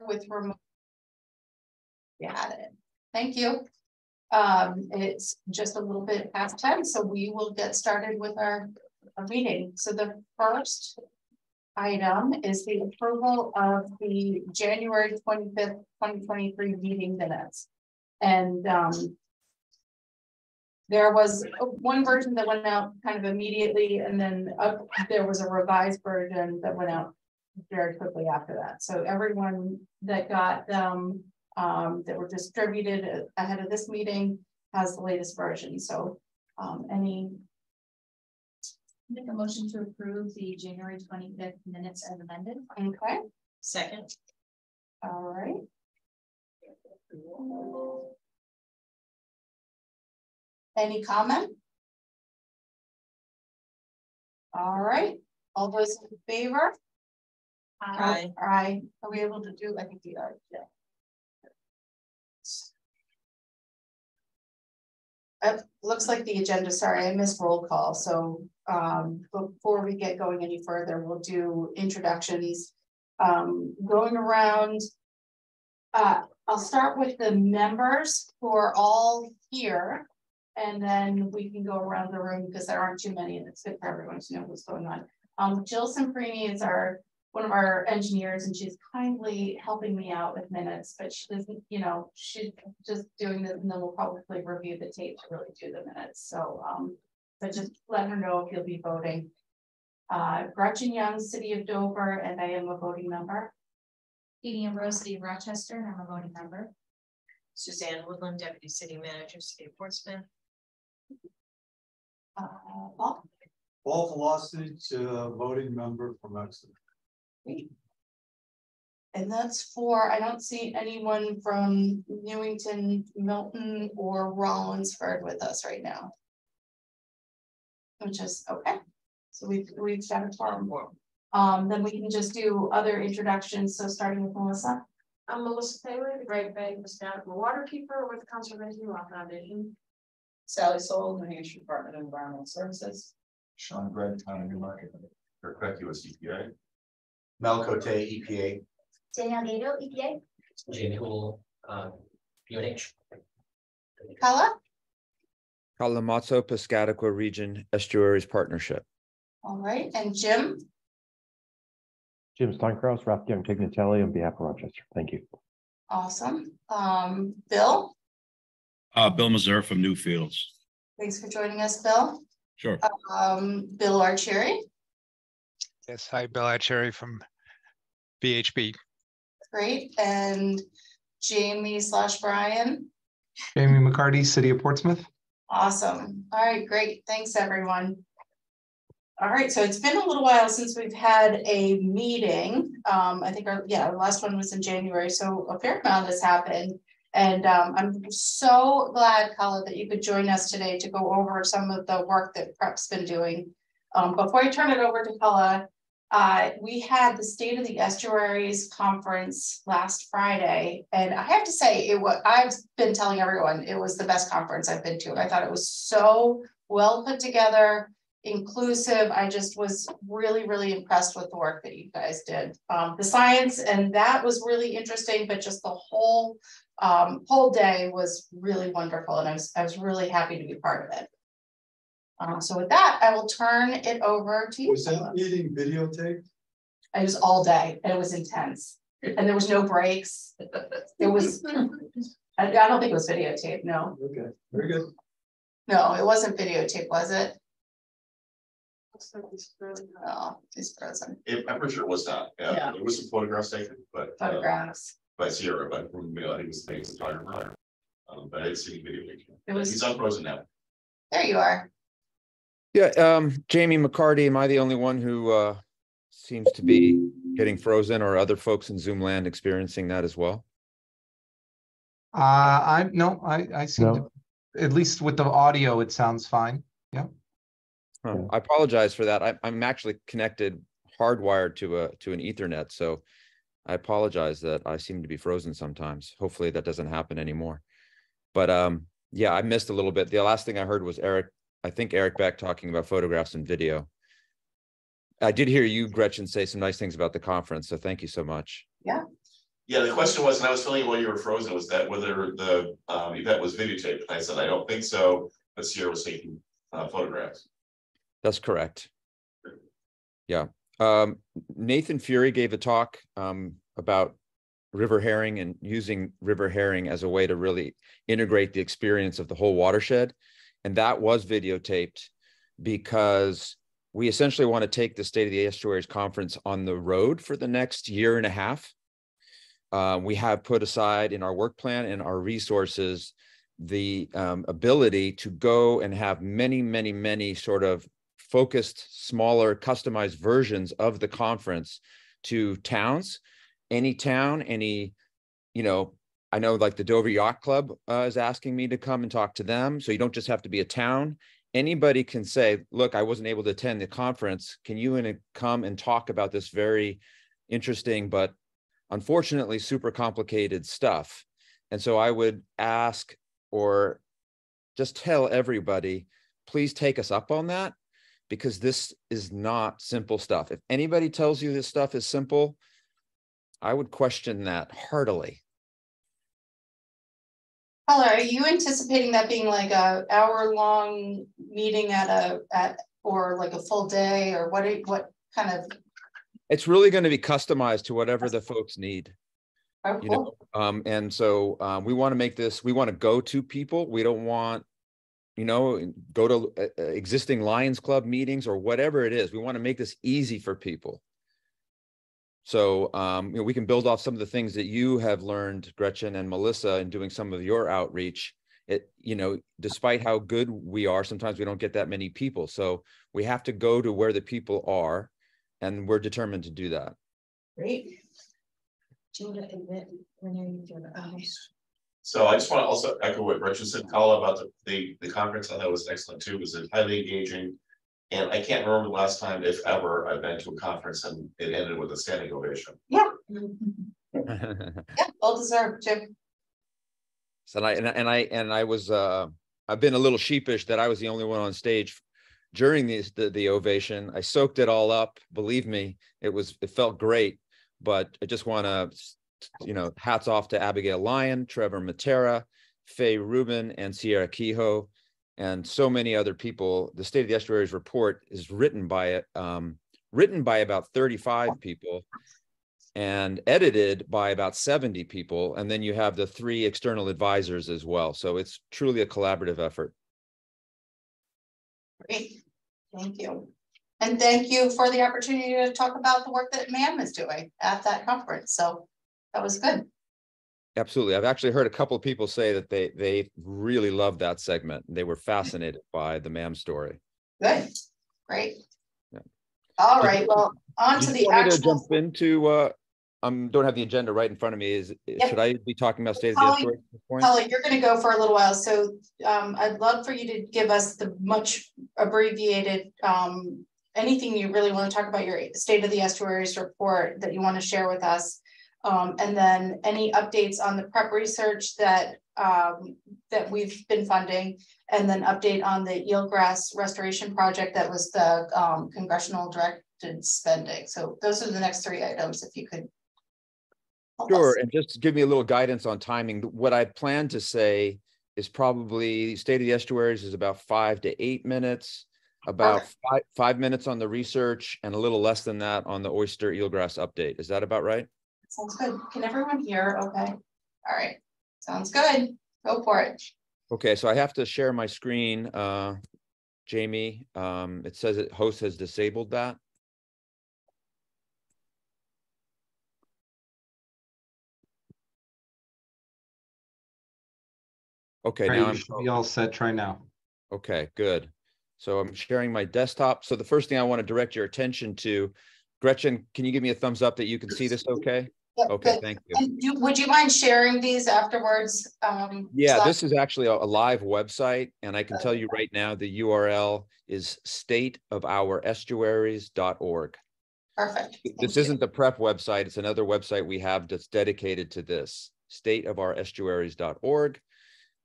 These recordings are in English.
with remote. Got it. Thank you. It's just a little bit past 10, so we will get started with our meeting. So the first item is the approval of the January 25th, 2023 meeting minutes. And there was one version that went out kind of immediately, and then there was a revised version that went out very quickly after that. So everyone that got them that were distributed ahead of this meeting has the latest version. So Make a motion to approve the January 25th minutes as amended. Okay. Second. All right. Any comment? All right. All those in favor? Aye. Aye. Are we able to do? I think we are. Yeah. Looks like the agenda. Sorry, I missed roll call. So before we get going any further, we'll do introductions. Going around. I'll start with the members who are all here, and then we can go around the room because there aren't too many, and it's good for everyone to know what's going on. Jill Semprini is one of our engineers, and she's kindly helping me out with minutes, but she doesn't, she's just doing this, and then we'll probably review the tape to really do the minutes. So, but just let her know if you'll be voting. Gretchen Young, City of Dover, and I am a voting member. Edie Ambrose, City of Rochester, and I'm a voting member. Suzanne Woodland, Deputy City Manager, City of Portsmouth. Paul? Paul Velocity, voting member from Exeter. And that's for, I don't see anyone from Newington, Milton, or Rollinsford with us right now. Which is okay. So we've got a forum. Then we can just do other introductions. So starting with Melissa. I'm Melissa Taylor, the Great Bay Piscataqua Waterkeeper with the Conservation Law Foundation. Sally Soul, New Hampshire Department of Environmental Services. Sean Grant, Town of Newmarket. Kirk Beck, US EPA. Mel Cote, EPA. Danielle Gato, EPA. Jamie Hool, UNH. Kala? Kalamazoo Piscataqua Region Estuaries Partnership. All right, and Jim? Jim Steinkraus, Ralph Young Tignatelli on behalf of Rochester. Thank you. Awesome. Bill? Bill Mazur from Newfields. Thanks for joining us, Bill. Sure. Bill Archeri? Yes, hi, Bill Archeri from BHB. Great. And Jamie/Brian? Jamie McCarty, City of Portsmouth. Awesome. All right, great. Thanks, everyone. All right, so it's been a little while since we've had a meeting. I think our last one was in January, so a fair amount has happened. And I'm so glad, Kala, that you could join us today to go over some of the work that PREP's been doing. Before I turn it over to Kala, we had the State of the Estuaries conference last Friday, and I have to say, I've been telling everyone it was the best conference I've been to. I thought it was so well put together, inclusive. I just was really, really impressed with the work that you guys did. The science, and that was really interesting, but just the whole day was really wonderful, and I was really happy to be part of it. So with that, I will turn it over to you. Was that meeting videotaped? It was all day, and it was intense, and there was no breaks. It was, I don't think it was videotaped, no. Okay, very good. No, it wasn't videotaped, was it? Oh, he's frozen. I'm pretty sure it was not. Yeah. There was some photographs taken, but photographs by Sierra, but from I think it was the photographer. But I didn't see any video. It was. He's unfrozen now. There you are. Yeah, Jamie McCarty. Am I the only one who seems to be getting frozen, or other folks in Zoom land experiencing that as well? I seem to, at least with the audio, it sounds fine. Yeah. Oh, I apologize for that. I'm actually connected hardwired to an Ethernet, so I apologize that I seem to be frozen sometimes. Hopefully that doesn't happen anymore. But yeah, I missed a little bit. The last thing I heard was Eric Beck talking about photographs and video. I did hear you, Gretchen, say some nice things about the conference, so thank you so much. Yeah. Yeah, the question was, and I was filling in while you were frozen, was that whether the event was videotaped, and I said, I don't think so, but Sierra was taking photographs. That's correct. Yeah. Nathan Fury gave a talk about river herring and using river herring as a way to really integrate the experience of the whole watershed. And that was videotaped because we essentially want to take the State of the Estuaries Conference on the road for the next year and a half. We have put aside in our work plan and our resources the ability to go and have many sort of focused, smaller, customized versions of the conference to towns. Any town, any, you know, I know like the Dover Yacht Club is asking me to come and talk to them. So you don't just have to be a town. Anybody can say, look, I wasn't able to attend the conference. Can you come and talk about this very interesting, but unfortunately super complicated stuff? And so I would ask or just tell everybody, please take us up on that, because this is not simple stuff. If anybody tells you this stuff is simple, I would question that heartily. Paula, are you anticipating that being like a hour-long meeting or like a full day, or what kind of? It's really going to be customized to whatever the folks need. Oh, you know, and so we want to make this, we want to go to people. We don't want, you know, go to existing Lions Club meetings or whatever it is. We want to make this easy for people. So, you know, we can build off some of the things that you have learned, Gretchen and Melissa, in doing some of your outreach. You know, despite how good we are, sometimes we don't get that many people. So we have to go to where the people are, and we're determined to do that. Great. So I just want to also echo what Gretchen said, Paula, about the conference. I thought it was excellent too. It was highly engaging. And I can't remember the last time, if ever, I've been to a conference and it ended with a standing ovation. Yeah. Yeah, well deserved, Jim. So I was I've been a little sheepish that I was the only one on stage during the ovation. I soaked it all up. Believe me, it felt great. But I just want to, you know, hats off to Abigail Lyon, Trevor Matera, Faye Rubin, and Sierra Kehoe, and so many other people. The State of the Estuaries report is written by about 35 people and edited by about 70 people. And then you have the 3 external advisors as well. So it's truly a collaborative effort. Great, thank you. And thank you for the opportunity to talk about the work that MAM is doing at that conference. So that was good. Absolutely. I've actually heard a couple of people say that they really loved that segment. They were fascinated by the MAM story. Good, great. Yeah. All right, well, on to the actual. Jump into, don't have the agenda right in front of me. Should I be talking about State of the Estuaries at this point? Holly, you're going to go for a little while. So I'd love for you to give us the much abbreviated, anything you really want to talk about your State of the Estuaries report that you want to share with us. And then any updates on the prep research that we've been funding, and then update on the eelgrass restoration project that was the congressional directed spending. So those are the next 3 items, if you could. Sure, and just give me a little guidance on timing. What I plan to say is probably State of the Estuaries is about 5 to 8 minutes, about 5 minutes on the research, and a little less than that on the oyster eelgrass update. Is that about right? Sounds good. Can everyone hear? Okay. All right. Sounds good. Go for it. Okay, so I have to share my screen, Jamie. It says that host has disabled that. Okay, All right, now you should be all set. Try now. Okay, good. So I'm sharing my desktop. So the first thing I want to direct your attention to, Gretchen, can you give me a thumbs up that you can see this okay? Yep, okay, good. thank you. And would you mind sharing these afterwards? Yeah, this is actually a live website, and I can tell you right now the URL is stateofourestuaries.org. Perfect. This isn't the prep website. It's another website we have that's dedicated to this, stateofourestuaries.org.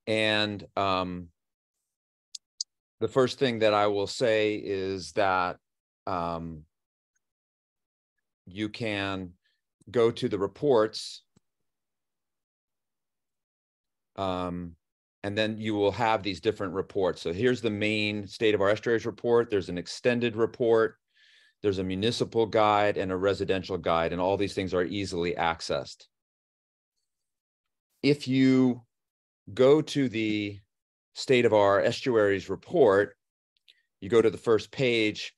And the first thing that I will say is that you can go to the reports And then you will have these different reports. So here's the main state of our estuaries report. There's an extended report. There's a municipal guide and a residential guide, and all these things are easily accessed. If you go to the state of our estuaries report, you go to the first page.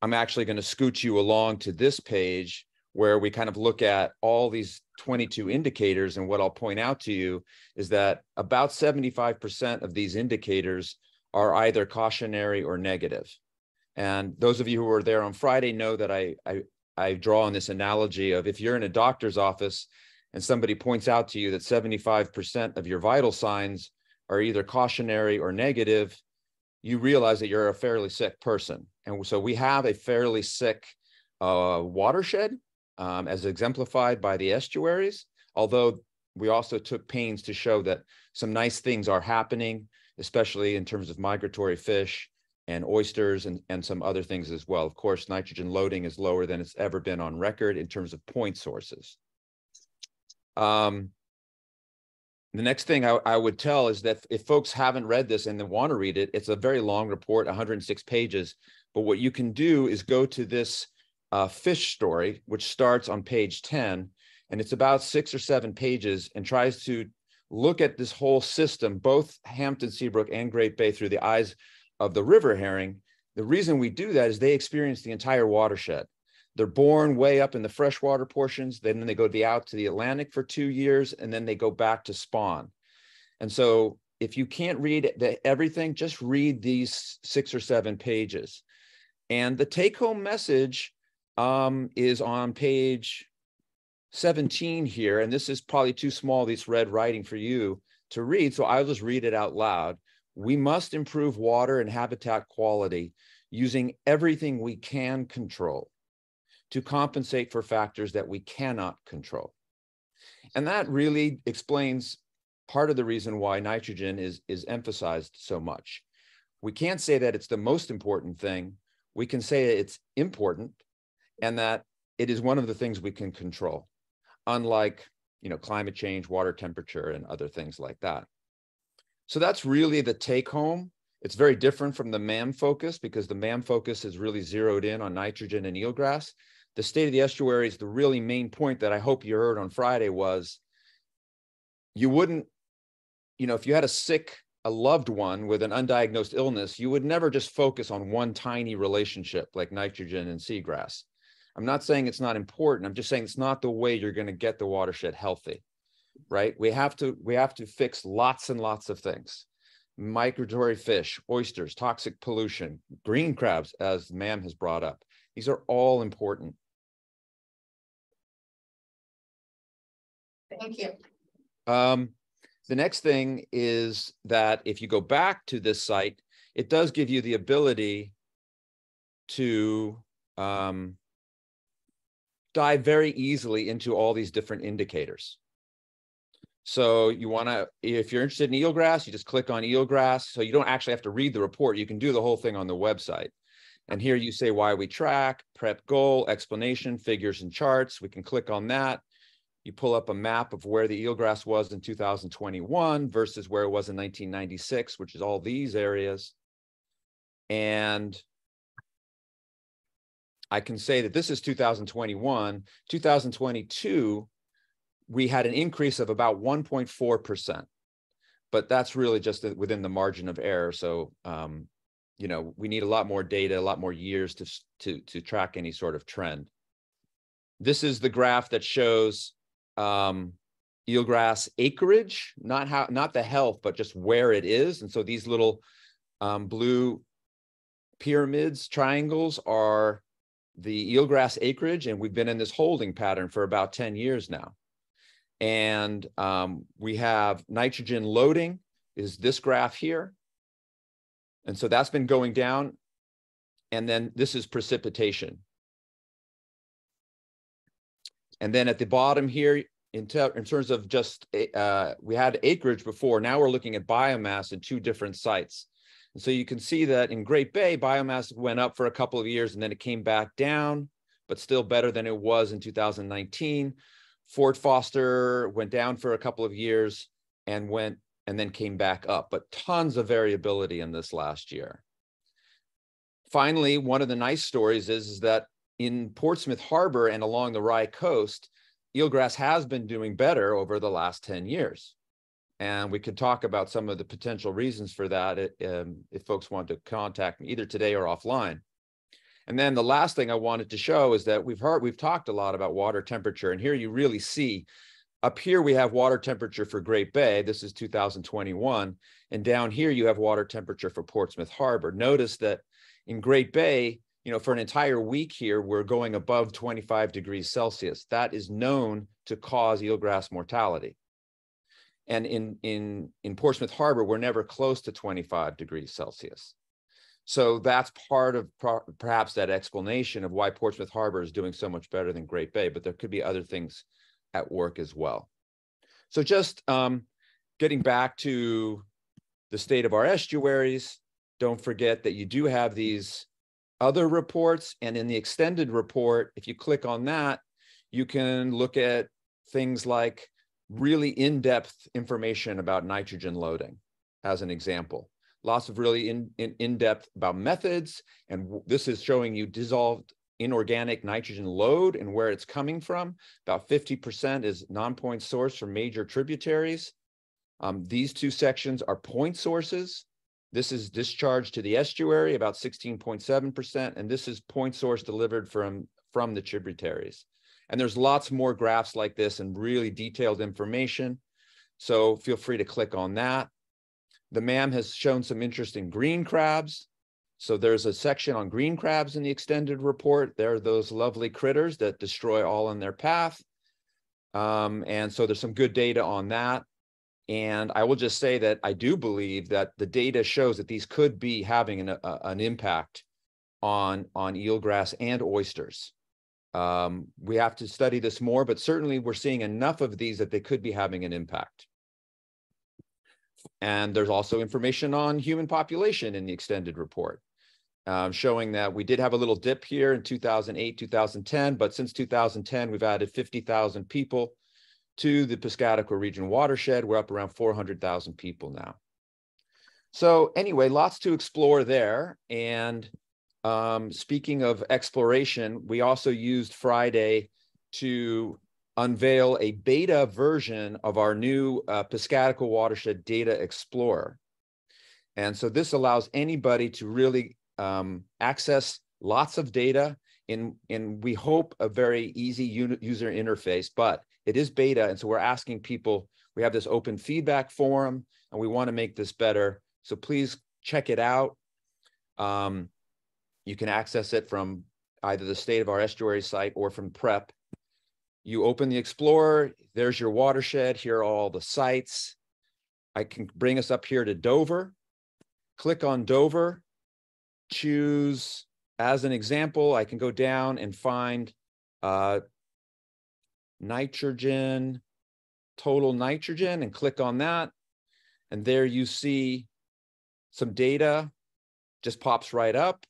I'm actually going to scoot you along to this page where we kind of look at all these 22 indicators. And what I'll point out to you is that about 75% of these indicators are either cautionary or negative. And those of you who were there on Friday know that I draw on this analogy of if you're in a doctor's office and somebody points out to you that 75% of your vital signs are either cautionary or negative, you realize that you're a fairly sick person. And so we have a fairly sick watershed, as exemplified by the estuaries, although we also took pains to show that some nice things are happening, especially in terms of migratory fish and oysters and some other things as well. Of course, nitrogen loading is lower than it's ever been on record in terms of point sources. The next thing I would tell is that if folks haven't read this and they want to read it, it's a very long report, 106 pages. But what you can do is go to this fish story, which starts on page 10, and it's about 6 or 7 pages and tries to look at this whole system, both Hampton, Seabrook, and Great Bay through the eyes of the river herring. The reason we do that is they experience the entire watershed. They're born way up in the freshwater portions, then they go out to the Atlantic for 2 years, and then they go back to spawn. And so if you can't read everything, just read these 6 or 7 pages. And the take-home message is on page 17 here, and this is probably too small, this red writing for you to read, so I'll just read it out loud. We must improve water and habitat quality using everything we can control to compensate for factors that we cannot control. And that really explains part of the reason why nitrogen is emphasized so much. We can't say that it's the most important thing. We can say it's important and that it is one of the things we can control, unlike, climate change, water temperature, and other things like that. So that's really the take home. It's very different from the MAM focus because the MAM focus is really zeroed in on nitrogen and eelgrass. The state of the estuaries, the really main point that I hope you heard on Friday was you wouldn't, if you had a loved one with an undiagnosed illness, you would never just focus on one tiny relationship like nitrogen and seagrass. I'm not saying it's not important. I'm just saying it's not the way you're going to get the watershed healthy, right? We have to fix lots and lots of things. Migratory fish, oysters, toxic pollution, green crabs, as MAM has brought up. These are all important. Thank you. The next thing is that if you go back to this site, it does give you the ability to dive very easily into all these different indicators. So you want to, if you're interested in eelgrass, you just click on eelgrass. So you don't actually have to read the report. You can do the whole thing on the website. And here you say why we track, prep goal, explanation, figures and charts. We can click on that. You pull up a map of where the eelgrass was in 2021 versus where it was in 1996, which is all these areas. And I can say that this is 2021. 2022, we had an increase of about 1.4%, but that's really just within the margin of error. So, we need a lot more data, a lot more years to track any sort of trend. This is the graph that shows eelgrass acreage, not the health, but just where it is. And so these little blue pyramids, triangles are the eelgrass acreage, and we've been in this holding pattern for about 10 years now. And we have nitrogen loading is this graph here. And so that's been going down. And then this is precipitation. And then at the bottom here, in terms of just, we had acreage before, now we're looking at biomass in 2 different sites. And so you can see that in Great Bay, biomass went up for a couple of years and then it came back down, but still better than it was in 2019. Fort Foster went down for a couple of years and went and then came back up, but tons of variability in this last year. Finally, one of the nice stories is that in Portsmouth Harbor and along the Rye coast, eelgrass has been doing better over the last 10 years. And we could talk about some of the potential reasons for that if folks want to contact me either today or offline. And then the last thing I wanted to show is that we've talked a lot about water temperature, and here you really see up here we have water temperature for Great Bay. This is 2021. And down here you have water temperature for Portsmouth Harbor. Notice that in Great Bay, for an entire week here, we're going above 25 degrees Celsius. That is known to cause eelgrass mortality. And in Portsmouth Harbor, we're never close to 25 degrees Celsius. So that's part of perhaps that explanation of why Portsmouth Harbor is doing so much better than Great Bay, but there could be other things at work as well. So just getting back to the state of our estuaries, don't forget that you do have these other reports, and in the extended report, if you click on that, you can look at things like really in-depth information about nitrogen loading, as an example. Lots of really in-depth about methods, and this is showing you dissolved inorganic nitrogen load and where it's coming from. About 50% is non-point source from major tributaries. These two sections are point sources. This is discharge to the estuary, about 16.7%, and this is point source delivered from the tributaries. And there's lots more graphs like this and really detailed information. So feel free to click on that. The MAM has shown some interesting green crabs. So there's a section on green crabs in the extended report. They're those lovely critters that destroy all in their path. And so there's some good data on that. And I will just say that I do believe that the data shows that these could be having an impact on eelgrass and oysters. We have to study this more, but certainly we're seeing enough of these that they could be having an impact. And there's also information on human population in the extended report, showing that we did have a little dip here in 2008, 2010, but since 2010, we've added 50,000 people to the Piscataqua region watershed. We're up around 400,000 people now. So anyway, lots to explore there. And speaking of exploration, we also used Friday to unveil a beta version of our new Piscataqua Watershed Data Explorer. And so this allows anybody to really access lots of data in we hope, a very easy user interface, but it is beta. And so we're asking people, we have this open feedback forum, and we want to make this better. So please check it out. You can access it from either the State of Our Estuary site or from PREP. You open the Explorer, there's your watershed, here are all the sites. I can bring us up here to Dover. Click on Dover, choose, as an example, I can go down and find nitrogen, total nitrogen, and click on that. And there you see some data, just pops right up.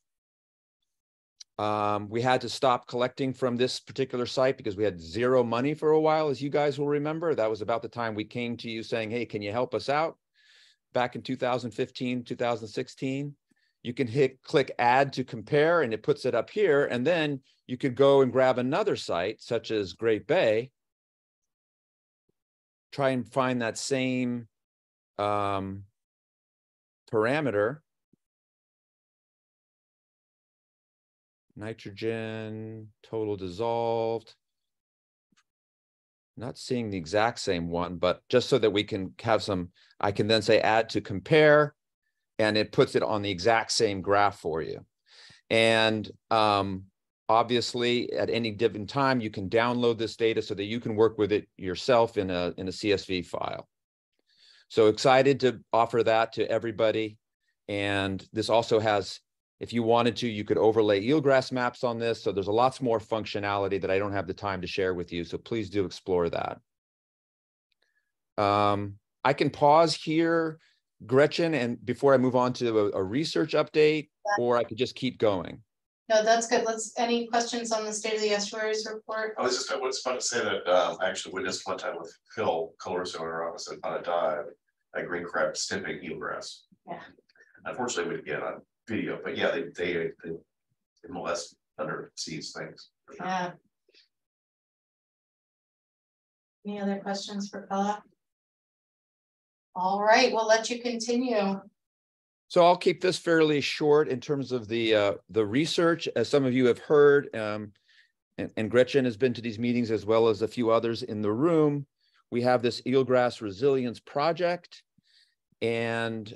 We had to stop collecting from this particular site because we had zero money for a while, as you guys will remember. That was about the time we came to you saying, hey, can you help us out? Back in 2015, 2016. You can click add to compare, and it puts it up here. And then you could go and grab another site, such as Great Bay. Try and find that same parameter. Nitrogen, total dissolved. Not seeing the exact same one, but just so that we can have some, I can then say add to compare, and it puts it on the exact same graph for you. And obviously, at any given time, you can download this data so that you can work with it yourself in a CSV file. So excited to offer that to everybody. And this also has, if you wanted to, you could overlay eelgrass maps on this. So there's lots more functionality that I don't have the time to share with you. So please do explore that. I can pause here, Gretchen, and before I move on to a research update, or I could just keep going. No, that's good. Any questions on the State of the Estuaries report? I was about to say that I actually witnessed one time with Phil Colorso in our office on a dive. a green crab sniffing eelgrass. Yeah. Unfortunately, we get on video, but yeah, they molest undersea things. for sure. Yeah. Any other questions for Philip? All right, we'll let you continue. So I'll keep this fairly short in terms of the research. As some of you have heard, and Gretchen has been to these meetings as well as a few others in the room. We have this eelgrass resilience project. And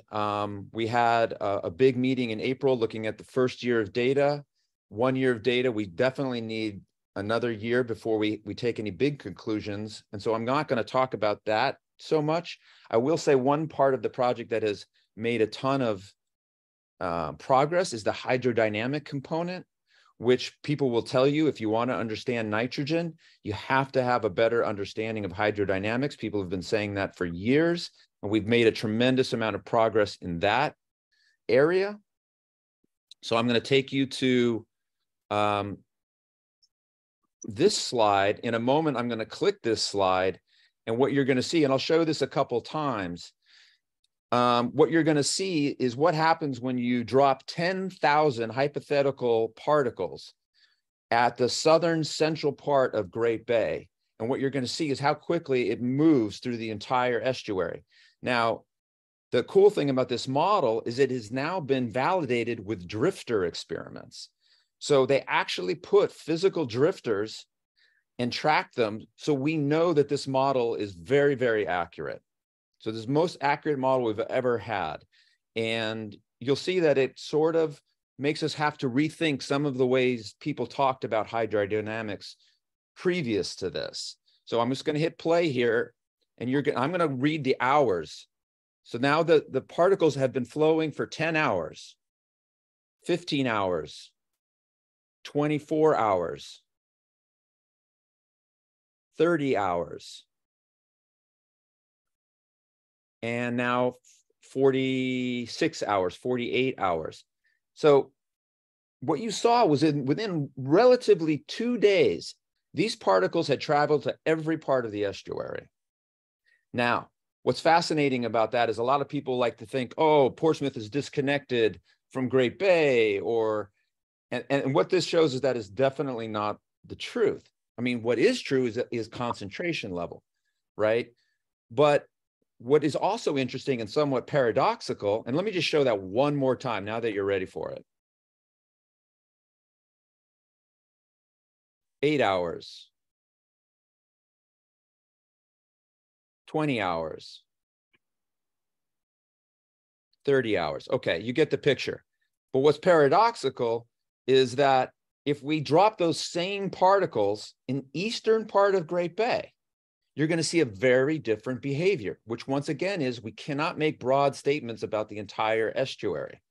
we had a big meeting in April looking at the first year of data. 1 year of data, we definitely need another year before we take any big conclusions. And so I'm not going to talk about that so much. I will say one part of the project that has made a ton of progress is the hydrodynamic component, which people will tell you if you want to understand nitrogen, you have to have a better understanding of hydrodynamics. People have been saying that for years. And we've made a tremendous amount of progress in that area. So I'm going to take you to this slide. In a moment, I'm going to click this slide. And what you're going to see, and I'll show this a couple times, what you're going to see is what happens when you drop 10,000 hypothetical particles at the southern central part of Great Bay. And what you're going to see is how quickly it moves through the entire estuary. Now, the cool thing about this model is it has now been validated with drifter experiments. So they actually put physical drifters and track them. So we know that this model is very, very accurate. So this is the most accurate model we've ever had. And you'll see that it sort of makes us have to rethink some of the ways people talked about hydrodynamics previous to this. So I'm just going to hit play here. And I'm going to read the hours. So now the particles have been flowing for 10 hours, 15 hours, 24 hours, 30 hours, and now 46 hours, 48 hours. So what you saw was within relatively 2 days, these particles had traveled to every part of the estuary. Now, what's fascinating about that is a lot of people like to think, oh, Portsmouth is disconnected from Great Bay, and what this shows is that is definitely not the truth. I mean, what is true is concentration level, right? But what is also interesting and somewhat paradoxical, and let me just show that one more time now that you're ready for it. 8 hours. 20 hours, 30 hours. Okay, you get the picture. But what's paradoxical is that if we drop those same particles in eastern part of Great Bay, you're going to see a very different behavior, which once again is we cannot make broad statements about the entire estuary.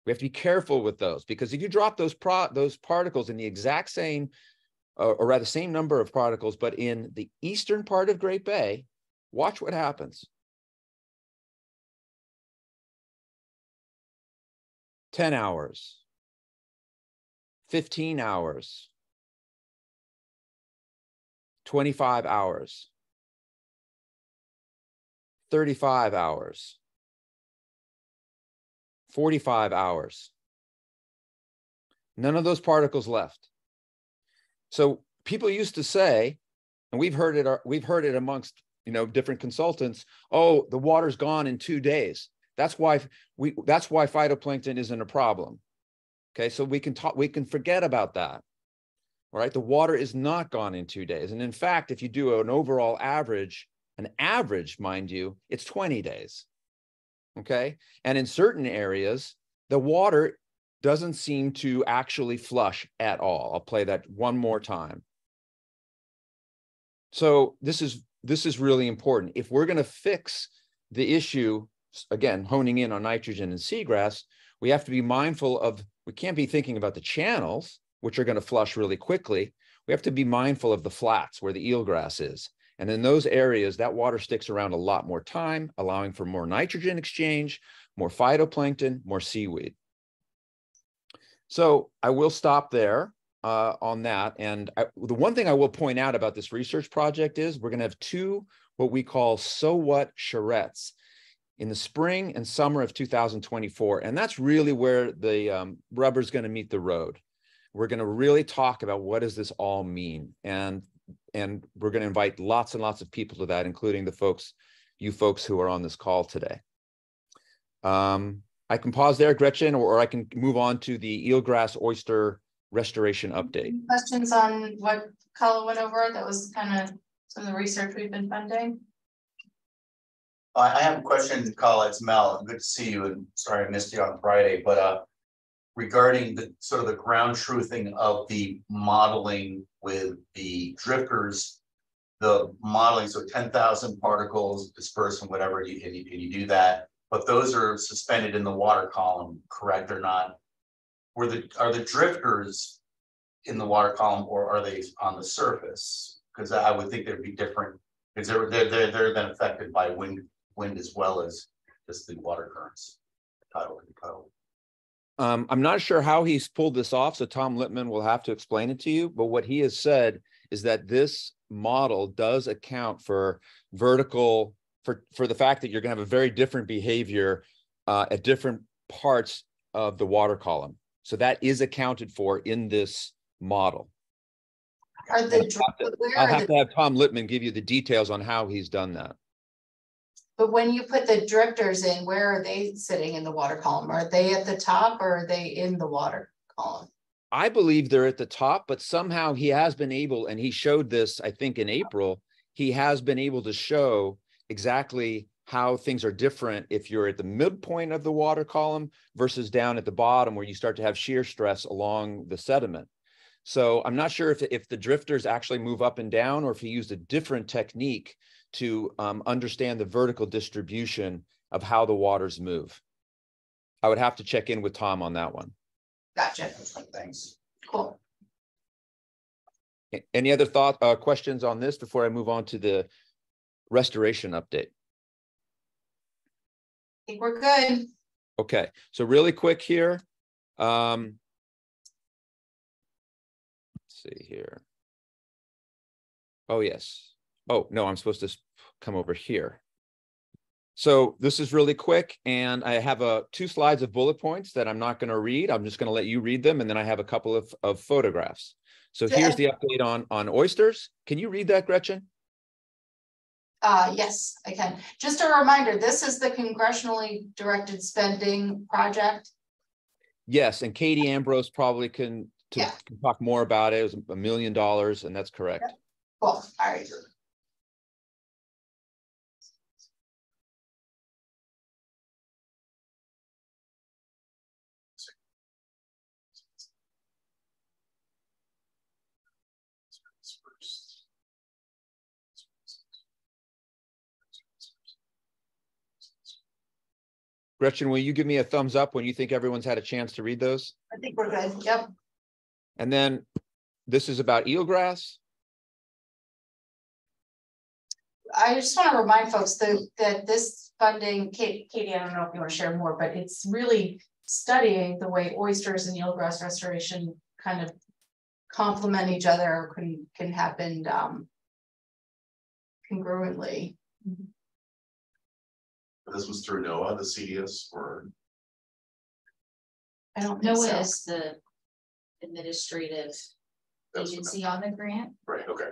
We have to be careful with those, because if you drop those particles in the exact same, or rather same number of particles, but in the eastern part of Great Bay, watch what happens. 10 hours, 15 hours, 25 hours, 35 hours, 45 hours. None of those particles left. So people used to say, and we've heard it amongst different consultants, oh, the water's gone in 2 days. That's why phytoplankton isn't a problem. Okay, so we can forget about that. All right, the water is not gone in 2 days. And in fact, if you do an overall average, mind you, it's 20 days. Okay, and in certain areas, the water doesn't seem to actually flush at all. I'll play that one more time. So this is really important. If we're going to fix the issue, again, honing in on nitrogen and seagrass, we have to be mindful of, we can't be thinking about the channels, which are going to flush really quickly. We have to be mindful of the flats where the eelgrass is. And in those areas, that water sticks around a lot more time, allowing for more nitrogen exchange, more phytoplankton, more seaweed. So I will stop there on that. And the one thing I will point out about this research project is we're going to have two what we call so what charrettes. in the spring and summer of 2024. And that's really where the rubber's going to meet the road. We're going to really talk about what does this all mean. And we're going to invite lots and lots of people to that, including you folks who are on this call today. I can pause there, Gretchen, or I can move on to the eelgrass oyster restoration update. Questions on what Colin went over? That was kind of some of the research we've been funding. I have a question, Carla. It's Mel. Good to see you, and sorry I missed you on Friday. But regarding the sort of the ground truthing of the modeling with the drifters, the modeling, so 10,000 particles dispersed and whatever, and you do that, but those are suspended in the water column, correct? They're not. Are the drifters in the water column, or are they on the surface? Because I would think they'd be different, because they're then affected by wind as well as just the water currents, tidal and tidal. I'm not sure how he's pulled this off, so Tom Lippman will have to explain it to you. But what he has said is that this model does account for vertical, for the fact that you're going to have a very different behavior at different parts of the water column. So that is accounted for in this model. I'll have to have Tom Lippman give you the details on how he's done that. But when you put the drifters in, where are they sitting in the water column? Are they at the top, or are they in the water column? I believe they're at the top, but somehow he has been able, and he showed this, I think in April, he has been able to show exactly how things are different if you're at the midpoint of the water column versus down at the bottom where you start to have shear stress along the sediment. So I'm not sure if the drifters actually move up and down, or if he used a different technique to understand the vertical distribution of how the waters move. I would have to check in with Tom on that one. Gotcha. Thanks. Cool. Any other questions on this before I move on to the restoration update? I think we're good. Okay, so really quick here. Let's see here. Oh, yes. Oh, no, I'm supposed to come over here. So this is really quick, and I have 2 slides of bullet points that I'm not going to read. I'm just going to let you read them, and then I have a couple of photographs. So here's the update on oysters. Can you read that, Gretchen? Yes, I can. Just a reminder, this is the congressionally directed spending project. Yes, and Katie Ambrose probably can talk more about it. It was $1 million, and that's correct. Yep. Cool. All right. Gretchen, will you give me a thumbs up when you think everyone's had a chance to read those? I think we're good. Yep. And then this is about eelgrass. I just want to remind folks that this funding, Katie, I don't know if you want to share more, but it's really studying the way oysters and eelgrass restoration kind of complement each other, or can happen congruently. This was through NOAA, the CDS, or? I don't know. NOAA is the administrative agency on the grant. Right, okay.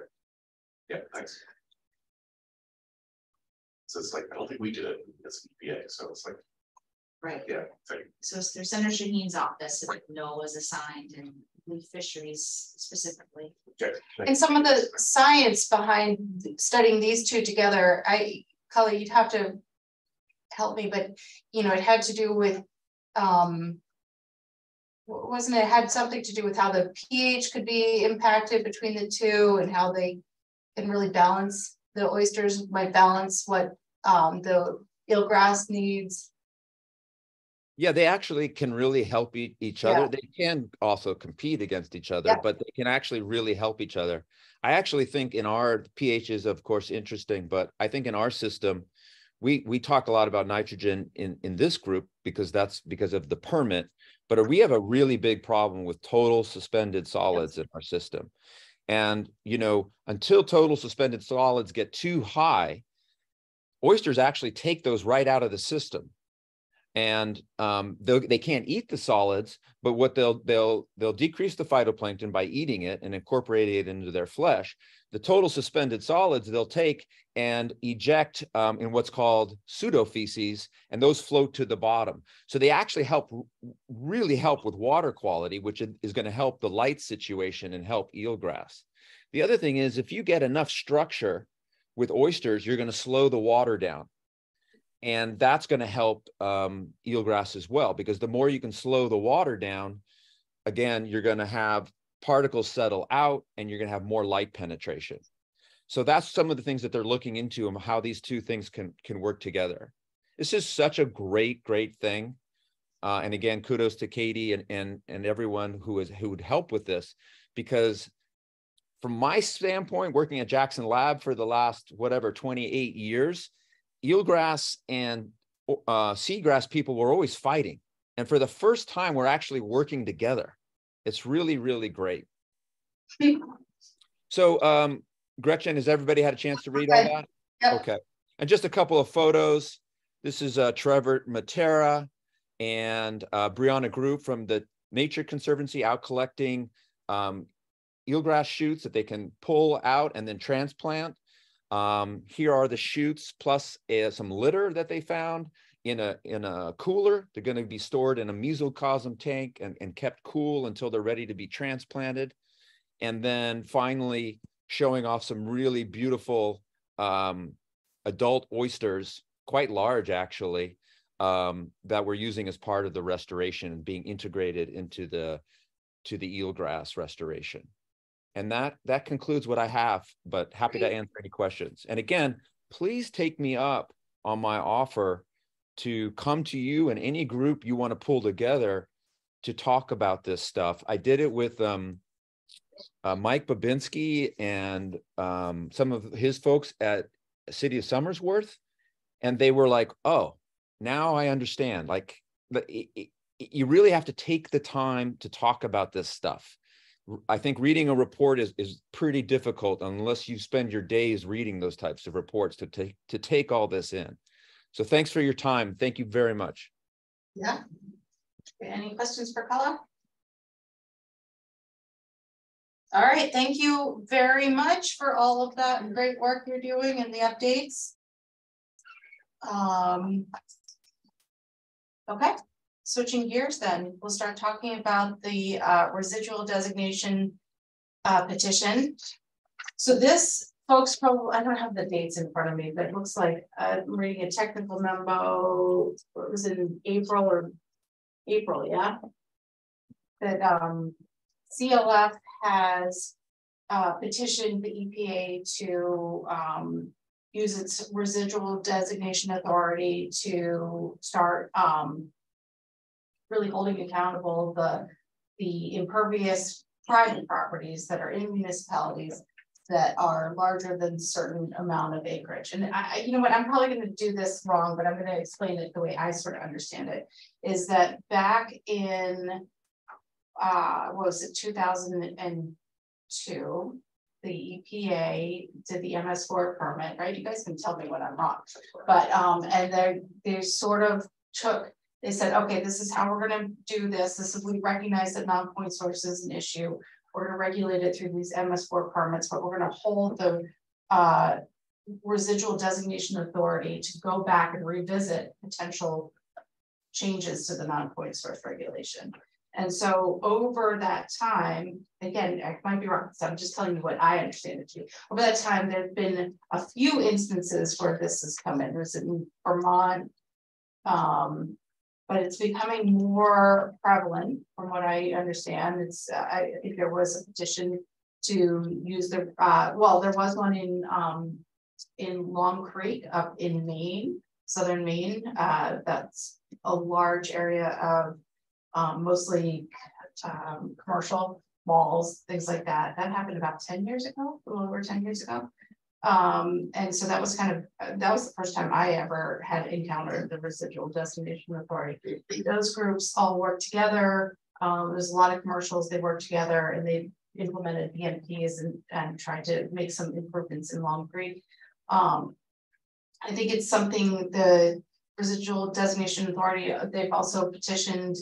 Yeah, thanks. So it's like, I don't think we did it as EPA, so it's like, right. Yeah, thank you. So it's through Senator Shaheen's office, and NOAA was assigned, and fisheries specifically. Okay. And some of the science behind studying these two together, Cully, you'd have to help me, but it had to do with wasn't it had something to do with how the pH could be impacted between the two, and how they can really balance, the oysters might balance what the eelgrass needs. Yeah, they actually can really help each other. Yeah. They can also compete against each other, but they can actually really help each other. I actually think in our pH is of course interesting, but I think in our system, we talk a lot about nitrogen in this group because that's because of the permit, but we have a really big problem with total suspended solids in our system. And, until total suspended solids get too high, oysters actually take those right out of the system. And they can't eat the solids, but what they'll decrease the phytoplankton by eating it and incorporating it into their flesh. The total suspended solids they'll take and eject in what's called pseudofeces, and those float to the bottom. So they actually really help with water quality, which is going to help the light situation and help eelgrass. The other thing is, if you get enough structure with oysters, you're going to slow the water down. And that's going to help eelgrass as well, because the more you can slow the water down, again, you're going to have particles settle out and you're going to have more light penetration. So that's some of the things that they're looking into and how these two things can work together. This is such a great thing. And again, kudos to Katie and everyone who would help with this, because from my standpoint, working at Jackson Lab for the last, 28 years, eelgrass and seagrass people were always fighting. And for the first time, we're actually working together. It's really, really great. So Gretchen, has everybody had a chance to read all that? Yep. Okay. And just a couple of photos. This is Trevor Matera and Brianna Group from the Nature Conservancy out collecting eelgrass shoots that they can pull out and then transplant. Here are the shoots plus some litter that they found in a cooler. They're going to be stored in a mesocosm tank and kept cool until they're ready to be transplanted. And then finally showing off some really beautiful adult oysters, quite large actually, that we're using as part of the restoration and being integrated into the eelgrass restoration. And that concludes what I have, but happy to answer any questions. And again, please take me up on my offer to come to you and any group you want to pull together to talk about this stuff. I did it with Mike Babinski and some of his folks at City of Somersworth, and they were like, oh, now I understand. Like, you really have to take the time to talk about this stuff. I think reading a report is pretty difficult unless you spend your days reading those types of reports to take all this in. So thanks for your time. Thank you very much. Yeah. Any questions for Kala? All right. Thank you very much for all of that great work you're doing and the updates. Okay. Switching gears then, we'll start talking about the residual designation petition. So this, folks, probably, I don't have the dates in front of me, but it looks like I'm reading a technical memo. It was in April, yeah? That CLF has petitioned the EPA to use its residual designation authority to start really holding accountable the impervious private properties that are in municipalities that are larger than a certain amount of acreage. And I you know what, I'm probably going to do this wrong, but I'm going to explain it the way I sort of understand it, is that back in, what was it, 2002, the EPA did the MS4 permit, right? You guys can tell me when I'm wrong, but, and they sort of they said, okay, this is how we're going to do this. This is, we recognize that non-point source is an issue. We're going to regulate it through these MS4 permits, but we're going to hold the residual designation authority to go back and revisit potential changes to the non-point source regulation. And so over that time, again, I might be wrong, so I'm just telling you what I understand it to be. Over that time, there have been a few instances where this has come in. There's in Vermont, but it's becoming more prevalent from what I understand. It's I think there was a petition to use the well, there was one in Long Creek up in Maine, southern Maine. That's a large area of mostly commercial malls, things like that. That happened about 10 years ago, a little over 10 years ago. And so that was kind of, that was the first time I ever had encountered the residual designation authority. Those groups all work together. There's a lot of commercials, they work together and they implemented BMPs and tried to make some improvements in Long Creek. I think it's something the Residual Designation Authority, they've also petitioned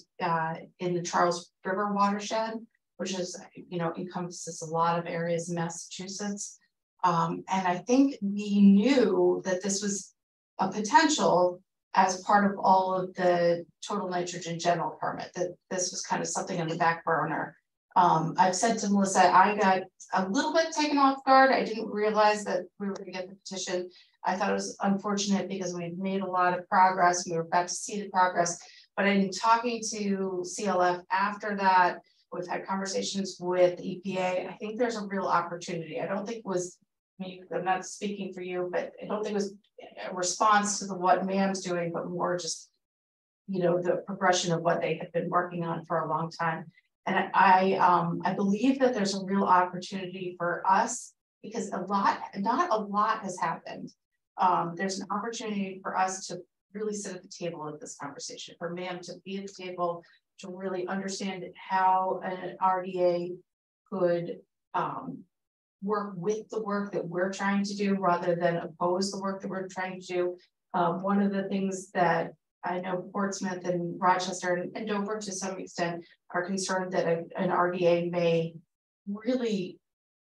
in the Charles River watershed, which is, you know, encompasses a lot of areas in Massachusetts. And I think we knew that this was a potential as part of all of the total nitrogen general permit, that this was kind of something on the back burner. I've said to Melissa, I got a little bit taken off guard. I didn't realize that we were going to get the petition. I thought it was unfortunate because we made a lot of progress. We were about to see the progress, but in talking to CLF after that, we've had conversations with EPA. I think there's a real opportunity. I don't think it was me, I'm not speaking for you, but I don't think it was a response to what MAM's doing, but more just, you know, the progression of what they have been working on for a long time. And I believe that there's a real opportunity for us because not a lot has happened. There's an opportunity for us to really sit at the table of this conversation, for MAM to be at the table, to really understand how an RDA could work with the work that we're trying to do rather than oppose the work that we're trying to do. One of the things that I know Portsmouth and Rochester and Dover to some extent are concerned that an RDA may really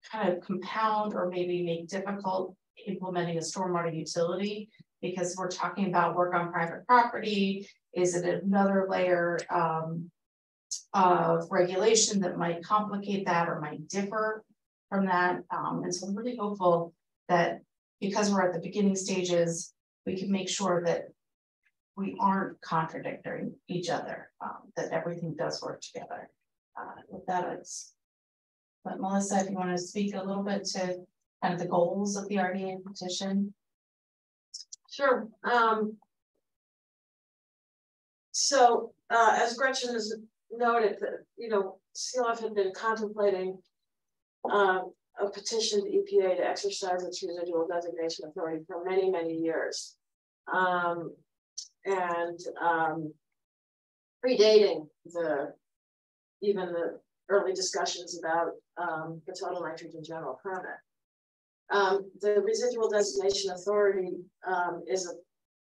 kind of compound or maybe make difficult implementing a stormwater utility, because we're talking about work on private property. Is it another layer of regulation that might complicate that or might differ from that? And so I'm really hopeful that because we're at the beginning stages, we can make sure that we aren't contradicting each other, that everything does work together. With that, but Melissa, if you want to speak a little bit to kind of the goals of the RDA petition. Sure. So as Gretchen has noted, that, you know, CLF had been contemplating a petition to EPA to exercise its residual designation authority for many, many years. Predating even the early discussions about the total nitrogen general permit. The residual designation authority is a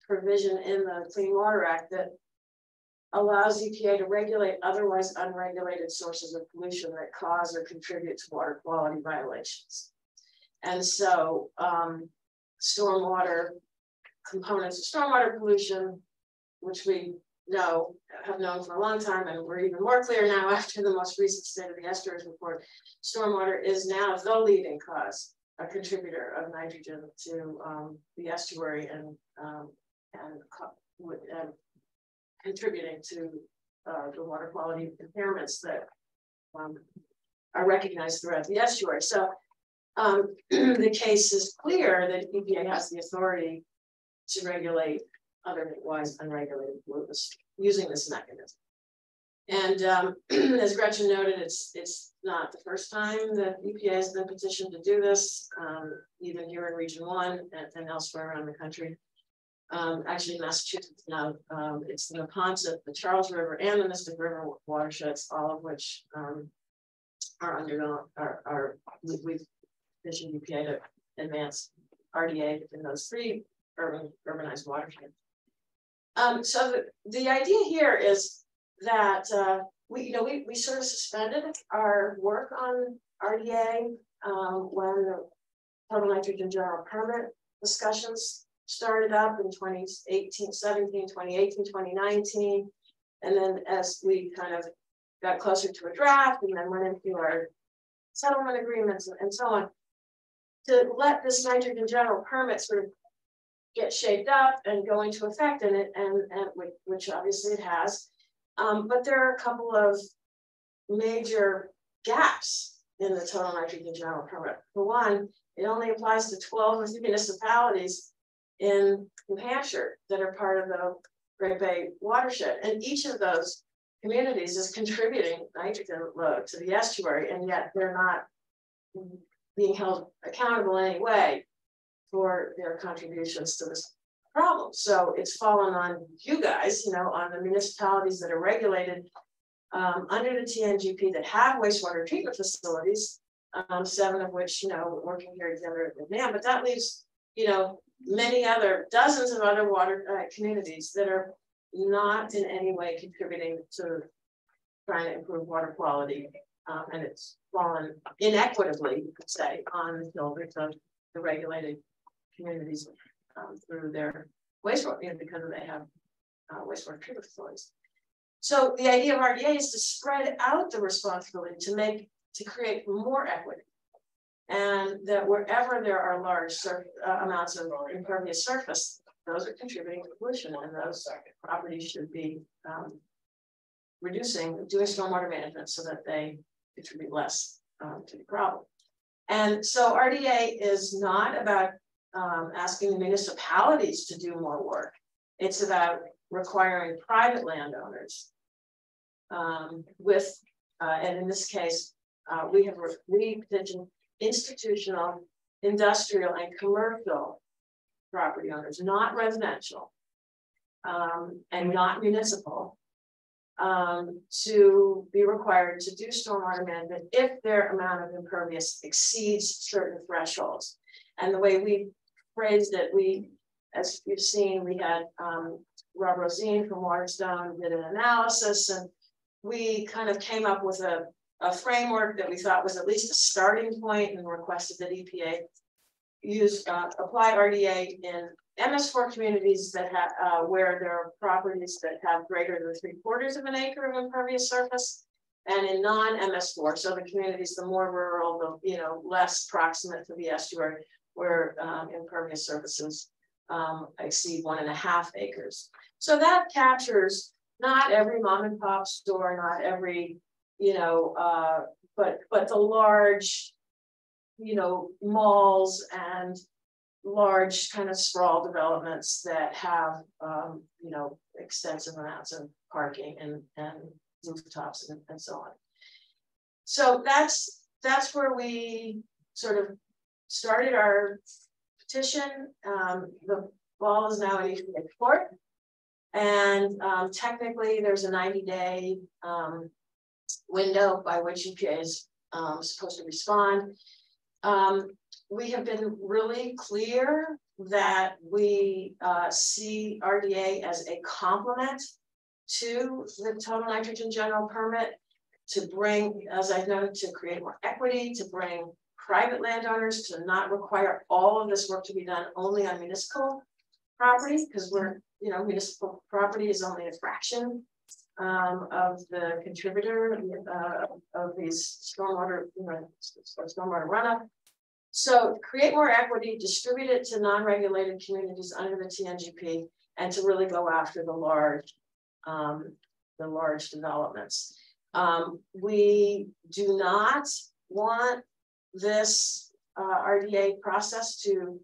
provision in the Clean Water Act that allows EPA to regulate otherwise unregulated sources of pollution that cause or contribute to water quality violations. And so stormwater components of stormwater pollution, which we have known for a long time, and we're even more clear now after the most recent State of the Estuaries report, stormwater is now the leading cause, a contributor of nitrogen to the estuary and contributing to the water quality impairments that are recognized throughout the estuary. So the case is clear that EPA has the authority to regulate otherwise unregulated pollutants using this mechanism. And as Gretchen noted, it's not the first time that EPA has been petitioned to do this, even here in Region 1 and elsewhere around the country. Actually, Massachusetts now, it's the Neponset, the Charles River, and the Mystic River watersheds, all of which we've petitioned EPA to advance RDA in those three urbanized watersheds. So the idea here is that we sort of suspended our work on RDA when the total nitrogen general permit discussions started up in 2018, 17, 2018, 2019. And then as we kind of got closer to a draft and then went into our settlement agreements and so on, to let this nitrogen general permit sort of get shaped up and go into effect in it, and which obviously it has. But there are a couple of major gaps in the total nitrogen general permit. For one, it only applies to 12 municipalities in New Hampshire that are part of the Great Bay watershed. And each of those communities is contributing nitrogen load to the estuary, and yet they're not being held accountable in any way for their contributions to this problem. So it's fallen on you guys, on the municipalities that are regulated under the TNGP that have wastewater treatment facilities, 7 of which, working here together with NAM, but that leaves, many other, dozens of other water communities that are not in any way contributing to trying to improve water quality. And it's fallen inequitably, you could say, on the shoulders of the regulated communities through their wastewater, because they have wastewater treatment facilities. So the idea of RDA is to spread out the responsibility to create more equity. And that wherever there are large amounts of impervious surface, those are contributing to pollution, and those properties should be doing stormwater management so that they contribute less to the problem. And so RDA is not about asking the municipalities to do more work. It's about requiring private landowners and in this case, we petitioned institutional, industrial, and commercial property owners, not residential, and not municipal, to be required to do stormwater management if their amount of impervious exceeds certain thresholds. And the way we phrased it, as you've seen, we had Rob Rosine from Waterstone did an analysis, and we kind of came up with a framework that we thought was at least a starting point, and requested that EPA apply RDA in MS4 communities that have where there are properties that have greater than 3/4 of an acre of impervious surface, and in non-MS4, so the communities, the more rural, the less proximate to the estuary, where impervious surfaces exceed 1.5 acres. So that captures not every mom and pop store, not every but the large malls and large kind of sprawl developments that have extensive amounts of parking and rooftops and so on. So that's where we sort of started our petition. The ball is now in EPA court, and technically there's a 90-day window by which EPA is supposed to respond. We have been really clear that we see RDA as a complement to the total nitrogen general permit, to bring, as I noted, to create more equity, to bring private landowners, to not require all of this work to be done only on municipal property, because municipal property is only a fraction of the contributor of these stormwater runoff. So create more equity, distribute it to non-regulated communities under the TNGP, and to really go after the large developments. We do not want this RDA process to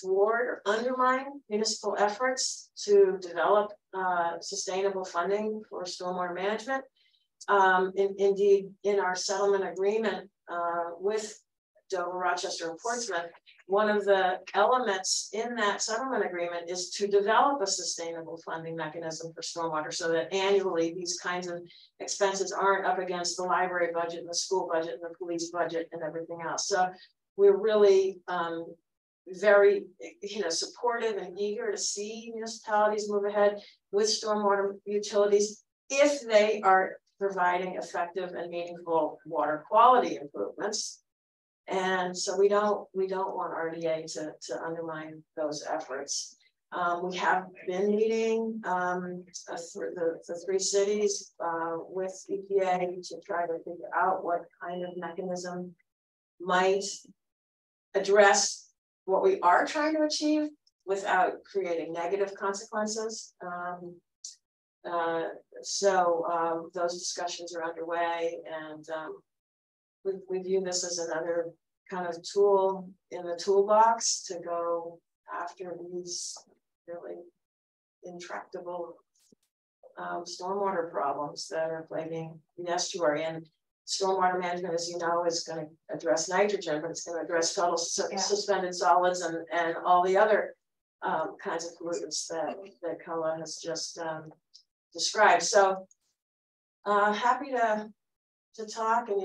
thwart or undermine municipal efforts to develop sustainable funding for stormwater management. Indeed, in our settlement agreement with Dover, Rochester, and Portsmouth, one of the elements in that settlement agreement is to develop a sustainable funding mechanism for stormwater, so that annually these kinds of expenses aren't up against the library budget and the school budget and the police budget and everything else. So we're really very supportive and eager to see municipalities move ahead with stormwater utilities if they are providing effective and meaningful water quality improvements. And so we don't want RDA to undermine those efforts. We have been meeting the 3 cities with EPA to try to figure out what kind of mechanism might address what we are trying to achieve without creating negative consequences. So those discussions are underway, and we view this as another kind of tool in the toolbox to go after these really intractable stormwater problems that are plaguing the estuary. And stormwater management, as you know, is going to address nitrogen, but it's going to address total suspended solids and all the other kinds of pollutants that Kola has just described. So happy to talk, and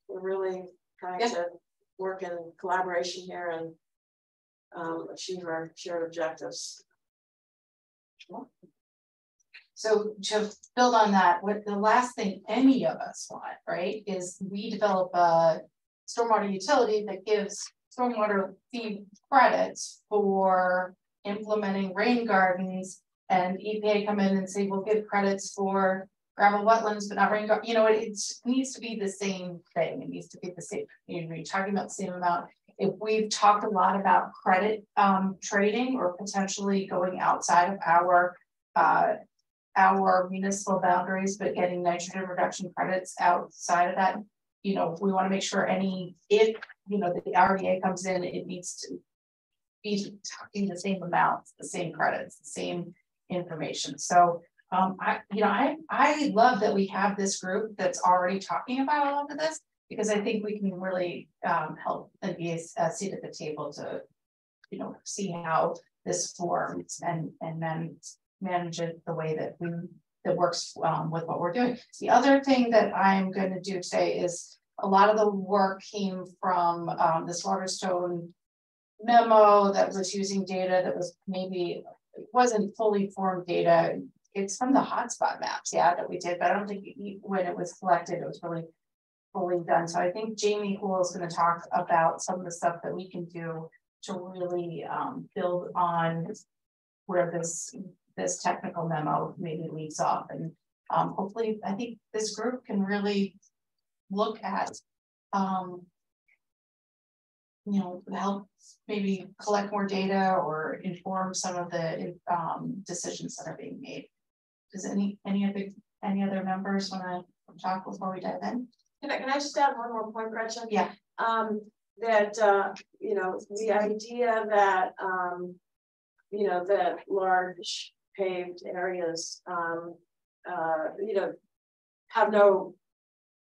we're really trying to work in collaboration here, and achieve our shared objectives. So to build on that, what the last thing any of us want, right, is we develop a stormwater utility that gives stormwater fee credits for implementing rain gardens, and EPA come in and say, we'll give credits for gravel wetlands, but not rain garden. You know, it needs to be the same thing. It needs to be the same, you know, you're talking about the same amount. If we've talked a lot about credit trading or potentially going outside of our municipal boundaries, but getting nitrogen reduction credits outside of that, you know, we want to make sure if you know the RDA comes in, it needs to be talking the same amounts, the same credits, the same information. So I love that we have this group that's already talking about all of this, because I think we can really help and be a seat at the table to, you know, see how this forms and then manage it the way that works with what we're doing. The other thing that I'm going to do today is a lot of the work came from this Waterstone memo that was using data that was maybe, it wasn't fully formed data. It's from the hotspot maps, yeah, that we did, but I don't think when it was collected, it was really fully done. So I think Jamie Poole is going to talk about some of the stuff that we can do to really build on where this technical memo maybe leads off, and hopefully I think this group can really look at you know, help maybe collect more data or inform some of the decisions that are being made. Does any other members want to talk before we dive in? Can I just add one more point, Gretchen? Yeah. That you know, the idea that you know, that large paved areas you know, have no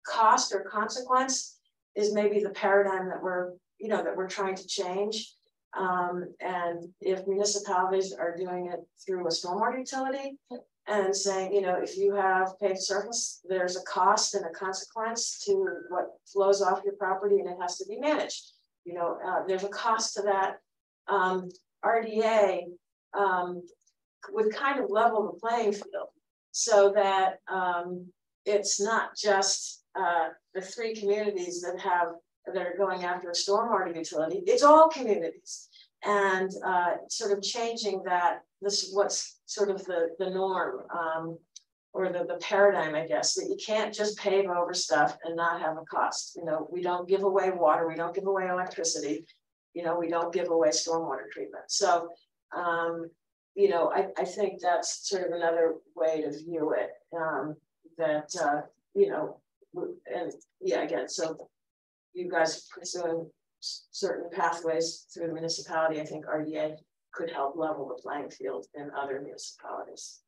cost or consequence is maybe the paradigm that we're trying to change. And if municipalities are doing it through a stormwater utility and saying, you know, if you have paved surface, there's a cost and a consequence to what flows off your property and it has to be managed. You know, there's a cost to that. RDA would kind of level the playing field so that it's not just the 3 communities that are going after a stormwater utility. It's all communities, and sort of changing that. What's sort of the norm or the paradigm, I guess, that you can't just pave over stuff and not have a cost. You know, we don't give away water, we don't give away electricity, you know, we don't give away stormwater treatment. So, you know, I think that's sort of another way to view it. You know, and yeah, again, so you guys pursuing certain pathways through the municipality, I think RDA could help level the playing field in other municipalities.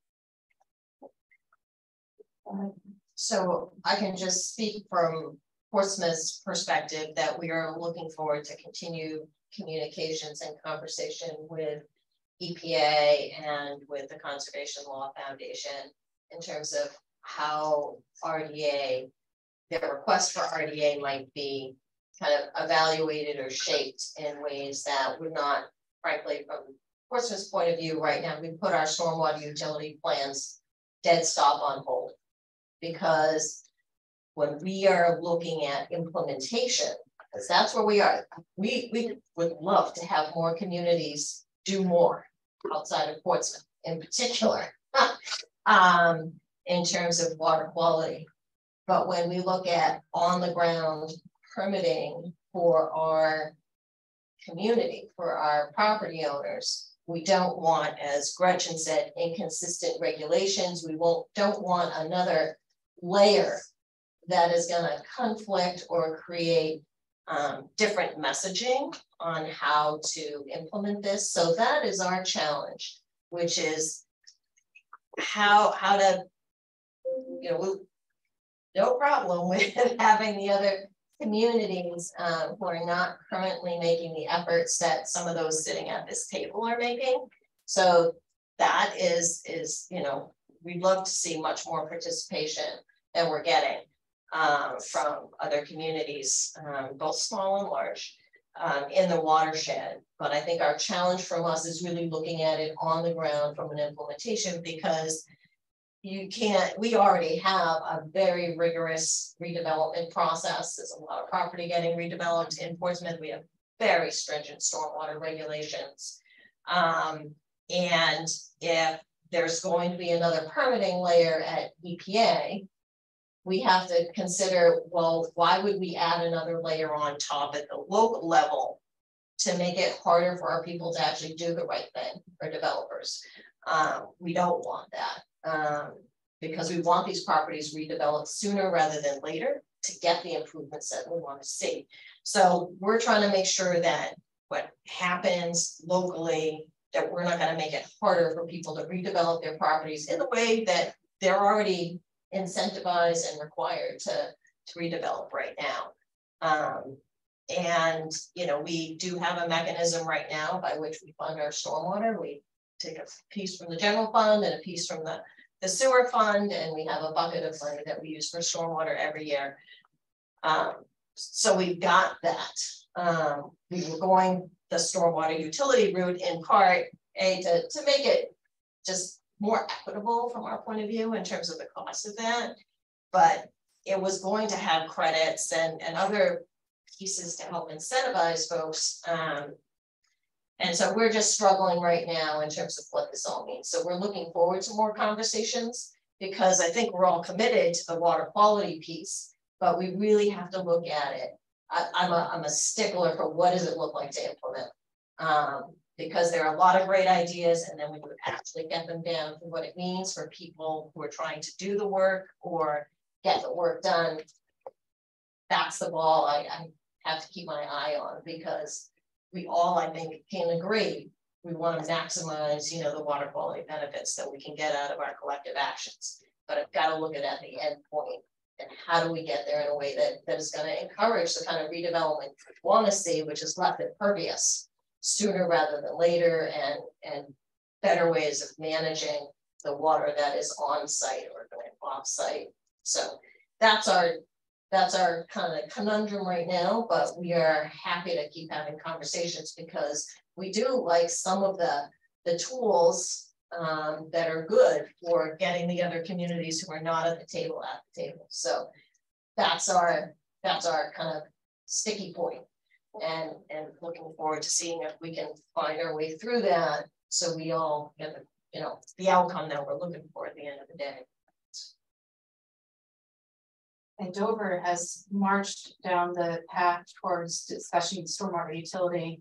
So I can just speak from Portsmouth's perspective that we are looking forward to continue communications and conversation with EPA and with the Conservation Law Foundation in terms of how RDA, their request for RDA might be kind of evaluated or shaped in ways that would not, frankly, from Portsmouth's point of view right now, we put our stormwater utility plans dead stop on hold. Because when we are looking at implementation, because that's where we are, we would love to have more communities do more outside of Portsmouth in particular, in terms of water quality. But when we look at on the ground permitting for our community, for our property owners, we don't want, as Gretchen said, inconsistent regulations. We don't want another layer that is going to conflict or create different messaging on how to implement this. So that is our challenge, which is how to, you know, no problem with having the other communities who are not currently making the efforts that some of those sitting at this table are making. So that is, you know, we'd love to see much more participation than we're getting from other communities, both small and large. in the watershed. But I think our challenge from us is really looking at it on the ground from an implementation, because we already have a very rigorous redevelopment process. There's a lot of property getting redeveloped in Portsmouth. We have very stringent stormwater regulations. And if there's going to be another permitting layer at EPA, we have to consider, well, why would we add another layer on top at the local level to make it harder for our people to actually do the right thing, for developers? We don't want that, because we want these properties redeveloped sooner rather than later to get the improvements that we want to see. So we're trying to make sure that what happens locally, that we're not going to make it harder for people to redevelop their properties in the way that they're already incentivized and required to redevelop right now. And we do have a mechanism right now by which we fund our stormwater. We take a piece from the general fund and a piece from the sewer fund, and we have a bucket of money that we use for stormwater every year. So we've got that. We were going the stormwater utility route in part to make it just more equitable from our point of view in terms of the cost of that, but it was going to have credits and other pieces to help incentivize folks. And so we're just struggling right now in terms of what this all means. So we're looking forward to more conversations, because I think we're all committed to the water quality piece, but we really have to look at it. I'm a stickler for what does it look like to implement, because there are a lot of great ideas, and then we would actually get them down to what it means for people who are trying to do the work or get the work done. That's the ball I have to keep my eye on, because we all, I think, can agree we want to maximize, the water quality benefits that we can get out of our collective actions. But I've got to look at the end point, and how do we get there in a way that is going to encourage the kind of redevelopment we want to see, which is left impervious sooner rather than later, and better ways of managing the water that is on site or going off site. So that's our kind of conundrum right now, but we are happy to keep having conversations, because we do like some of the tools that are good for getting the other communities who are not at the table. So that's our kind of sticky point, and looking forward to seeing if we can find our way through that, so we all get the outcome that we're looking for at the end of the day. And Dover has marched down the path towards discussion stormwater utility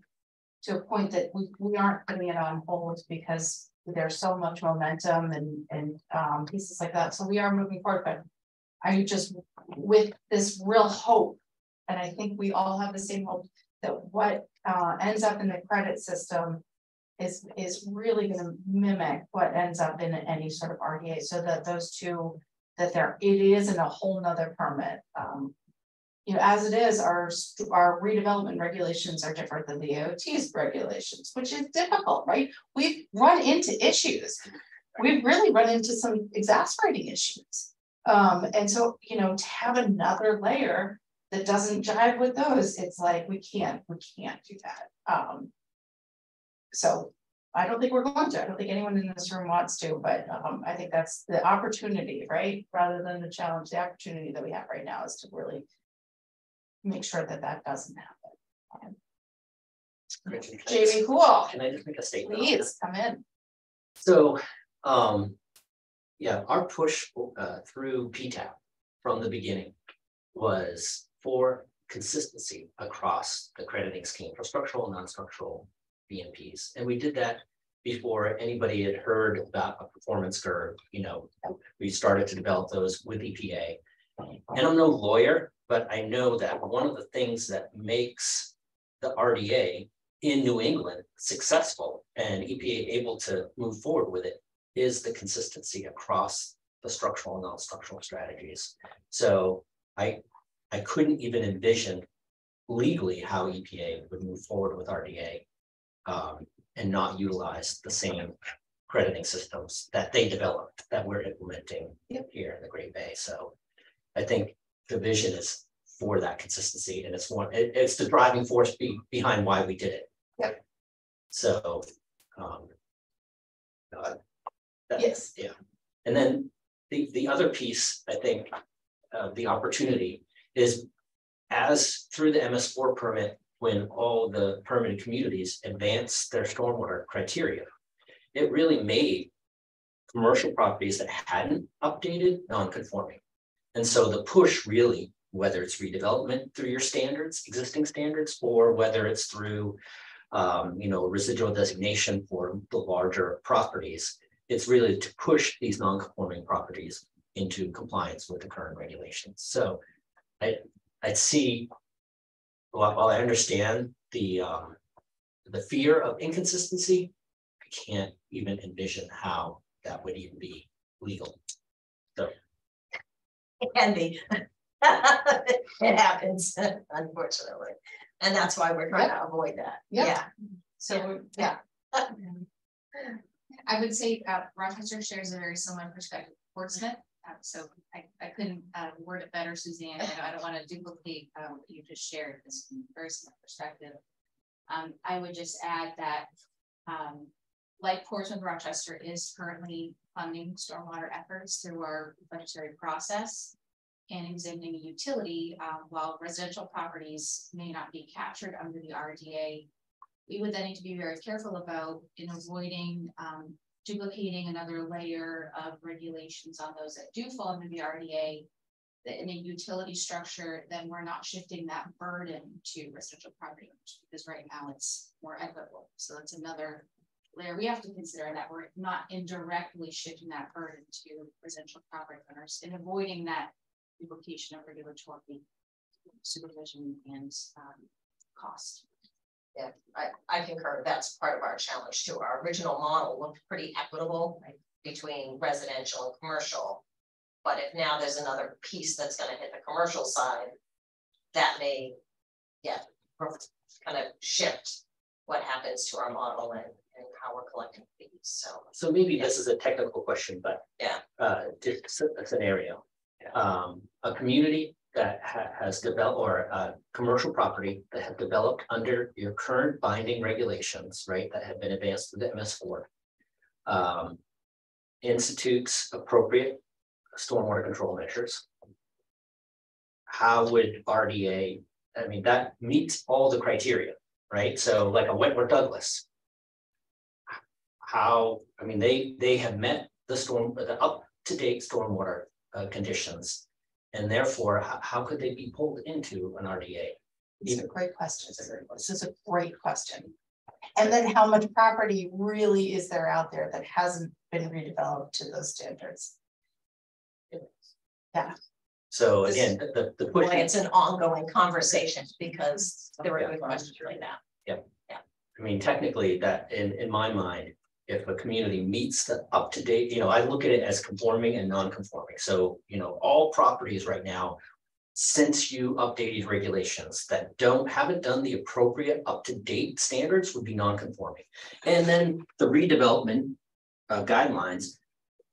to a point that we aren't putting it on hold, because there's so much momentum and pieces like that. So we are moving forward, but I just, with this real hope, and I think we all have the same hope, that what ends up in the credit system is really going to mimic what ends up in any sort of RDA, so that those two, that it isn't a whole nother permit. As it is, our redevelopment regulations are different than the AOT's regulations, which is difficult, right? We've run into issues. We've really run into some exasperating issues. And so, to have another layer that doesn't jive with those, it's like, we can't do that. So I don't think we're going to. I don't think anyone in this room wants to, but I think that's the opportunity, right? Rather than the challenge, the opportunity that we have right now is to really make sure that doesn't happen. Jamie, cool. Can I just make a statement? Please come in. So, yeah, our push through PTAP from the beginning was for consistency across the crediting scheme for structural and non-structural BMPs. And we did that before anybody had heard about a performance curve. We started to develop those with EPA. And I'm no lawyer, but I know that one of the things that makes the RDA in New England successful and EPA able to move forward with it is the consistency across the structural and non-structural strategies. So I couldn't even envision legally how EPA would move forward with RDA and not utilize the same crediting systems that they developed that we're implementing here in the Great Bay. So I think the vision is for that consistency, and it's the driving force behind why we did it. Yep. So, Yes. yeah. And then the other piece, I think, the opportunity is as through the MS4 permit, when all the permitted communities advance their stormwater criteria, it really made commercial properties that hadn't updated non-conforming. And so the push really, whether it's redevelopment through your standards, existing standards, or whether it's through residual designation for the larger properties, it's really to push these non-conforming properties into compliance with the current regulations. So I'd see, while I understand the fear of inconsistency, I can't even envision how that would even be legal. So It can be. It happens, unfortunately. And that's why we're trying to avoid that. Yep. Yeah. So, yeah. I would say Rochester shares a very similar perspective to Portsmouth. So I couldn't word it better, Suzanne. I don't want to duplicate what you just shared, this very similar perspective. I would just add that like Portsmouth, Rochester is currently funding stormwater efforts through our budgetary process and examining a utility. While residential properties may not be captured under the RDA, we would then need to be very careful about in avoiding duplicating another layer of regulations on those that do fall under the RDA. That in a utility structure, then we're not shifting that burden to residential property owners, because right now it's more equitable. So that's another layer we have to consider, that we're not indirectly shifting that burden to residential property owners and avoiding that duplication of regulatory supervision and cost. Yeah, I concur. That's part of our challenge too. Our original model looked pretty equitable between residential and commercial. But if now there's another piece that's going to hit the commercial side, that may, kind of shift what happens to our model and how we're collecting fees. So maybe this is a technical question, but just a scenario. A community that has developed, or a commercial property that have developed under your current binding regulations, right, that have been advanced through the MS4, institutes appropriate stormwater control measures. How would RDA, I mean, that meets all the criteria, right? So like a Wentworth Douglas, how, I mean, they have met the up-to-date stormwater conditions. And therefore, how could they be pulled into an RDA? These are great questions. This is a great question. And then how much property really is there out there that hasn't been redeveloped to those standards? Yeah. So again, the push. It's an ongoing conversation because there were good questions like that. Yeah. I mean, technically that in my mind, if a community meets the up-to-date, I look at it as conforming and non-conforming. So, all properties right now, since you updated regulations that haven't done the appropriate up-to-date standards would be non-conforming. And then the redevelopment guidelines,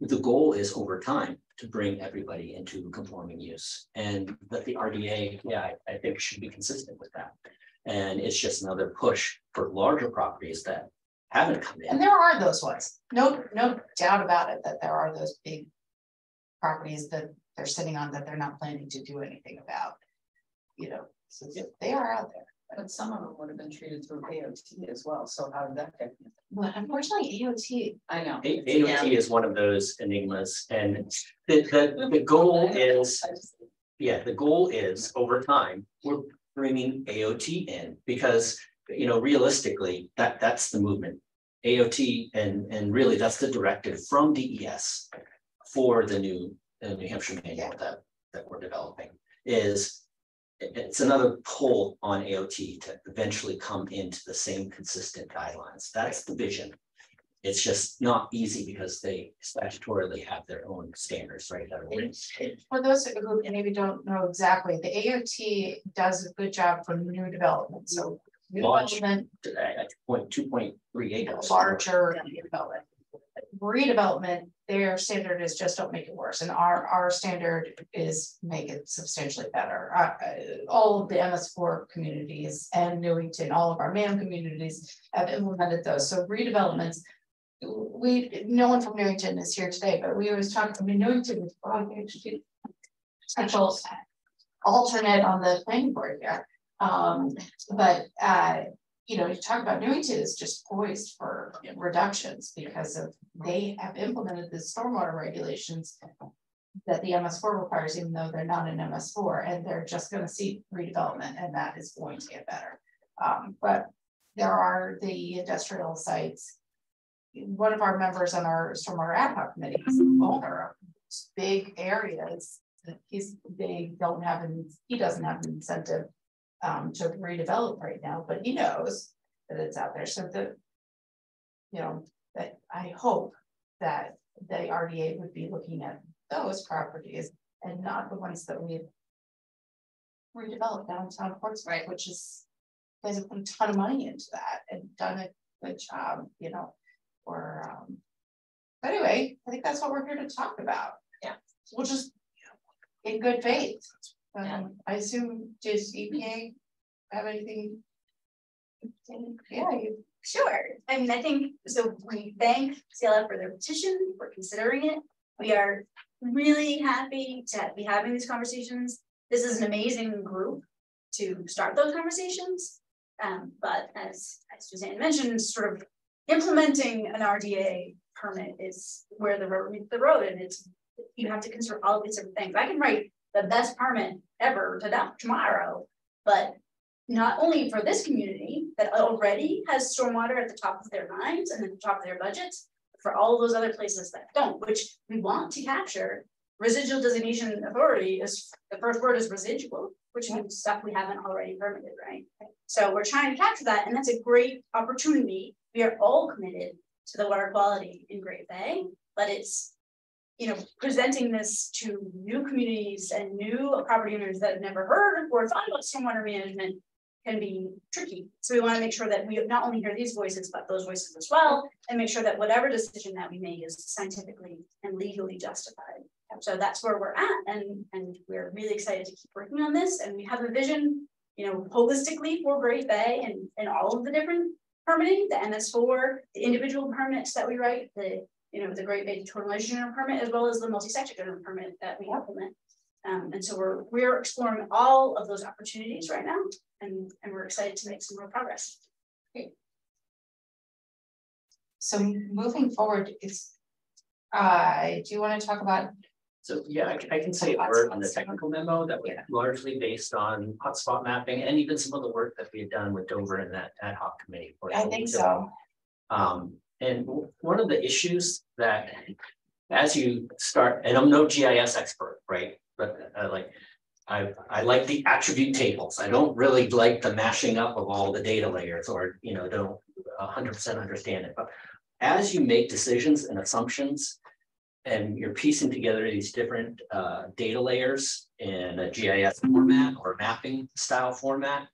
the goal is over time to bring everybody into conforming use. And that the RDA, I think should be consistent with that. And it's just another push for larger properties that haven't come in. And there are those ones. No doubt about it that there are those big properties that they're sitting on that they're not planning to do anything about. So they are out there. But some of them would have been treated through AOT as well. So how did that get? Well, unfortunately, AOT. I know. AOT is one of those enigmas, and the goal is, the goal is over time we're bringing AOT in because realistically that's the movement. AOT and really that's the directive from DES for the new New Hampshire manual that we're developing it's another pull on AOT to eventually come into the same consistent guidelines. That's the vision. It's just not easy because they statutorily have their own standards, right? For those who maybe don't know exactly, the AOT does a good job for new development. So new development, 2.38 larger development. redevelopment, their standard is just don't make it worse, and our standard is make it substantially better. All of the MS4 communities and Newington, all of our MAM communities have implemented those. So redevelopments, no one from Newington is here today, but we always talk. I mean, Newington is probably potential alternate on the planning board here. But you know, you talk about Newington is just poised for reductions because of they have implemented the stormwater regulations that the MS4 requires, even though they're not in MS4, and they're just going to see redevelopment, and that is going to get better. But there are the industrial sites. One of our members on our stormwater ad hoc committee is the owner of big areas that he doesn't have an incentive to redevelop right now, but he knows that it's out there. So that I hope that the RDA would be looking at those properties and not the ones that we redeveloped downtown Portsmouth, right? Which is, you guys have put a ton of money into that and done a good job, you know. Or anyway, I think that's what we're here to talk about. Yeah, we'll just in good faith. I assume, does EPA have anything? Yeah, sure. I mean, I think so. We thank CLF for their petition, for considering it. We are really happy to be having these conversations. This is an amazing group to start those conversations. But as Suzanne mentioned, sort of implementing an RDA permit is where the road meets the road, and it's you have to consider all these different things. I can write the best permit ever tomorrow, but not only for this community that already has stormwater at the top of their minds and at the top of their budgets, but for all those other places that don't, which we want to capture. Residual designation authority is the first word is residual, which means stuff we haven't already permitted, right? So we're trying to capture that, and that's a great opportunity. We are all committed to the water quality in Great Bay, but it's, you know, presenting this to new communities and new property owners that have never heard or thought about stormwater management can be tricky. So we want to make sure that we not only hear these voices, but those voices as well, and make sure that whatever decision that we make is scientifically and legally justified. So that's where we're at, and we're really excited to keep working on this. And we have a vision, you know, holistically for Great Bay and all of the different permitting, the MS4, the individual permits that we write, the Great Bay Total Energy General permit, as well as the multi-sector general permit that we implement. And so we're exploring all of those opportunities right now, and we're excited to make some more progress. Great. So moving forward, do you want to talk about? So yeah, I can say a word on the technical memo that was largely based on hotspot mapping and even some of the work that we had done with Dover and that ad hoc committee. I think so. And one of the issues that as you start, and I'm no GIS expert, right? But I like the attribute tables. I don't really like the mashing up of all the data layers, or don't 100% understand it. But as you make decisions and assumptions, and you're piecing together these different data layers in a GIS format or mapping style format,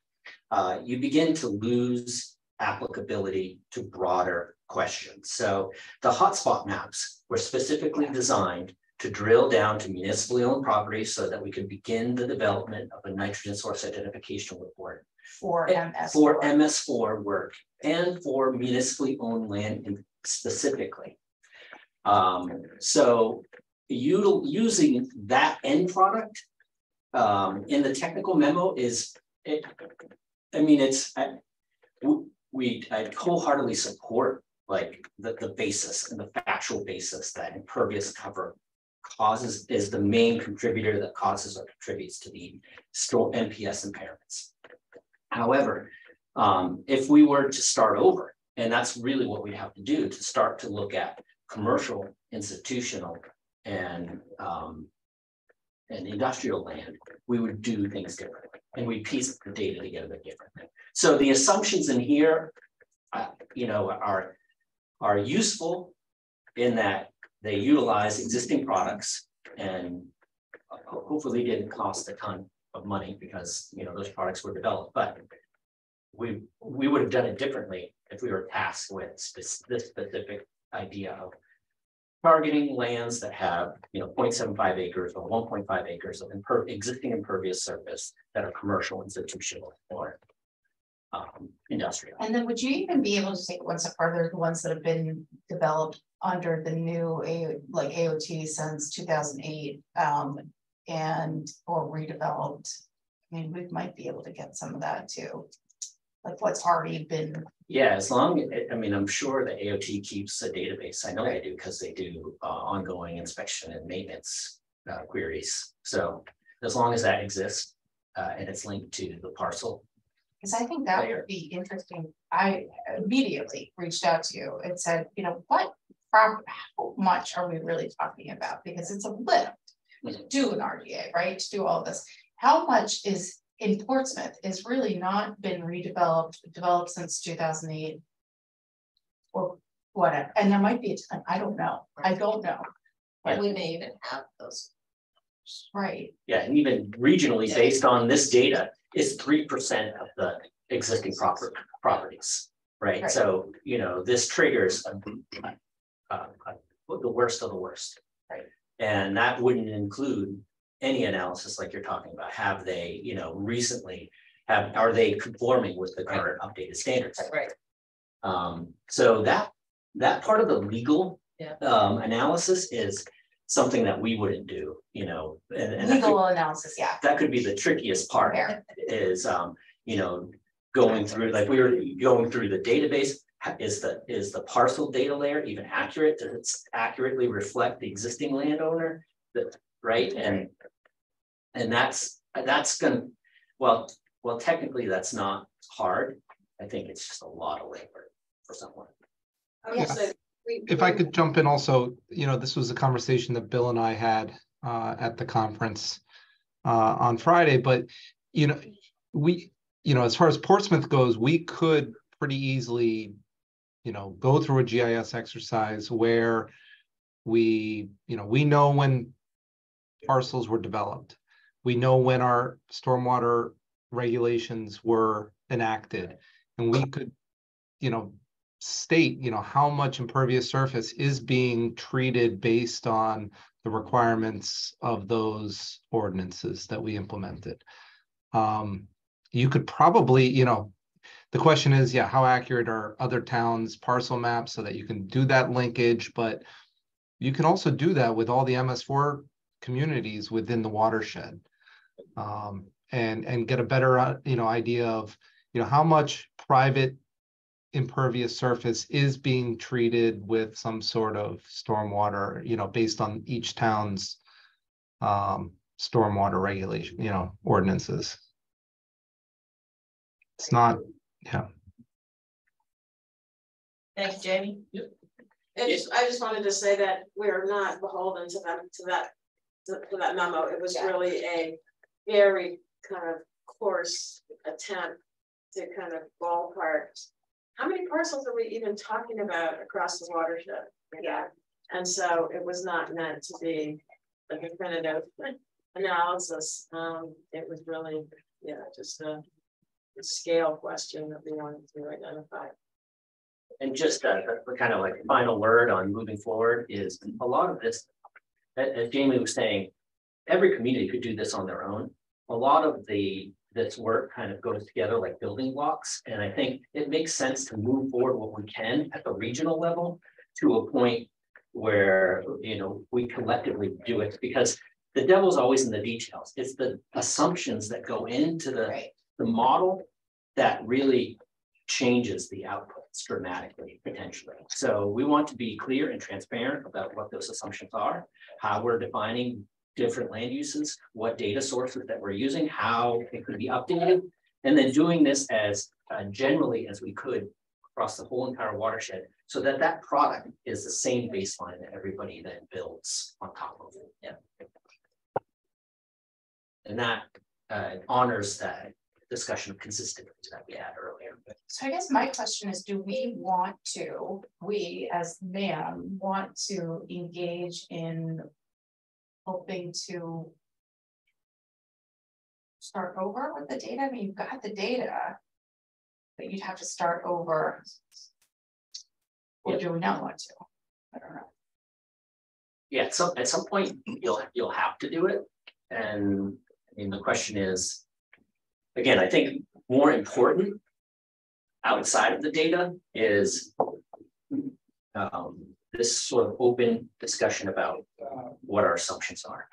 you begin to lose applicability to broader questions. So the hotspot maps were specifically designed to drill down to municipally owned properties so that we could begin the development of a nitrogen source identification report for MS4. For MS4 work and for municipally owned land specifically. So using that end product in the technical memo I'd wholeheartedly support like the basis and the factual basis that impervious cover is the main contributor that causes or contributes to the NPS impairments. However, if we were to start over, and that's really what we have to do to start to look at commercial, institutional, and industrial land, we would do things differently, and we piece the data together differently. So the assumptions in here, are useful in that they utilize existing products and hopefully didn't cost a ton of money because those products were developed, but we would have done it differently if we were tasked with this specific idea of targeting lands that have, 0.75 acres or 1.5 acres of existing impervious surface that are commercial, institutional, or industrial. And then would you even be able to take it one step further, the ones that have been developed under the new AOT since 2008, and or redeveloped? I mean, we might be able to get some of that too, like what's already been. Yeah, as long, I mean, I'm sure the AOT keeps a database. I know they do because they do ongoing inspection and maintenance queries. So as long as that exists and it's linked to the parcel. Because I think that would be interesting. I immediately reached out to you and said, how much are we really talking about? Because it's a lift to do an RDA, right? To do all this. How much is in Portsmouth is really not been developed since 2008 or whatever. And there might be a ton, I don't know. I don't know. But we may even have those. Right. Yeah, and even regionally based on this data, is 3% of the existing properties, right? So, this triggers the worst of the worst. Right. And that wouldn't include any analysis like you're talking about. Have they, recently are they conforming with the current updated standards? Right. So that part of the legal analysis is something that we wouldn't do, and legal analysis, yeah. That could be the trickiest part is, going through, like we were going through the database. Is the parcel data layer even accurate? Does it accurately reflect the existing landowner? Right? And that's gonna, well, technically that's not hard. I think it's just a lot of labor for someone. If I could jump in also, this was a conversation that Bill and I had at the conference on Friday, but as far as Portsmouth goes, we could pretty easily, go through a GIS exercise where we know when parcels were developed. We know when our stormwater regulations were enacted, and we could, state, how much impervious surface is being treated based on the requirements of those ordinances that we implemented. You could probably, the question is, how accurate are other towns' parcel maps so that you can do that linkage, but you can also do that with all the MS4 communities within the watershed, and get a better, idea of, how much private impervious surface is being treated with some sort of stormwater, based on each town's stormwater regulation, ordinances. It's not, Thank you, Jamie. Yep. I just wanted to say that we're not beholden to that memo. It was really a very kind of coarse attempt to kind of ballpark. How many parcels are we even talking about across the watershed? Yeah. And so it was not meant to be a definitive analysis. It was really, just a scale question that we wanted to identify. And just kind of like final word on moving forward is a lot of this, as Jamie was saying, every community could do this on their own. A lot of this work kind of goes together like building blocks. And I think it makes sense to move forward what we can at the regional level to a point where, we collectively do it, because the devil's always in the details. It's the assumptions that go into the model that really changes the outputs dramatically, potentially. So we want to be clear and transparent about what those assumptions are, how we're defining different land uses, what data sources that we're using, how it could be updated, and then doing this as generally as we could across the whole entire watershed, so that that product is the same baseline that everybody then builds on top of it. Yeah. And that honors that discussion of consistency that we had earlier. So I guess my question is, do we as NAM want to engage in hoping to start over with the data? I mean, you've got the data, but you'd have to start over. Or do we not want to? I don't know. Yeah, at some point, you'll have to do it. And I mean, the question is, again, I think more important outside of the data is this sort of open discussion about what our assumptions are.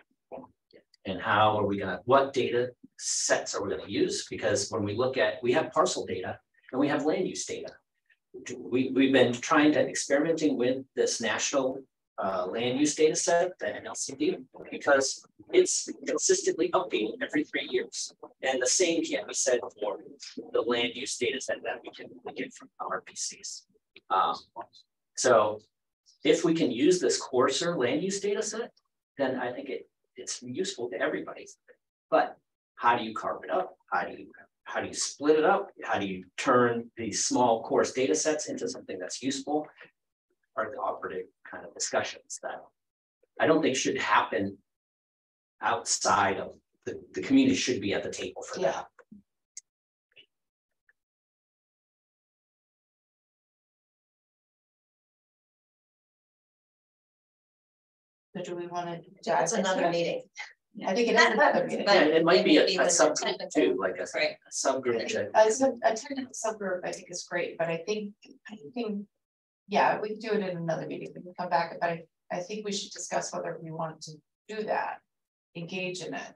And how are we gonna, what data sets are we gonna use? Because when we look at, we have parcel data and we have land use data. We've been experimenting with this national land use data set, the NLCD, because it's consistently updated every 3 years. And the same can be said for the land use data set that we get from RPCs. So if we can use this coarser land use data set, then I think it's useful to everybody. But how do you carve it up? How do you split it up? How do you turn these small coarse data sets into something that's useful? Are the operative kind of discussions that I don't think should happen outside of the community should be at the table for that. So do we want to? That's another meeting. I think it is another meeting. Yeah, it might be a Maybe subgroup too, like a subgroup. A technical subgroup, I think is great, but I think, yeah, we can do it in another meeting, we can come back, but I think we should discuss whether we want to do that, engage in it.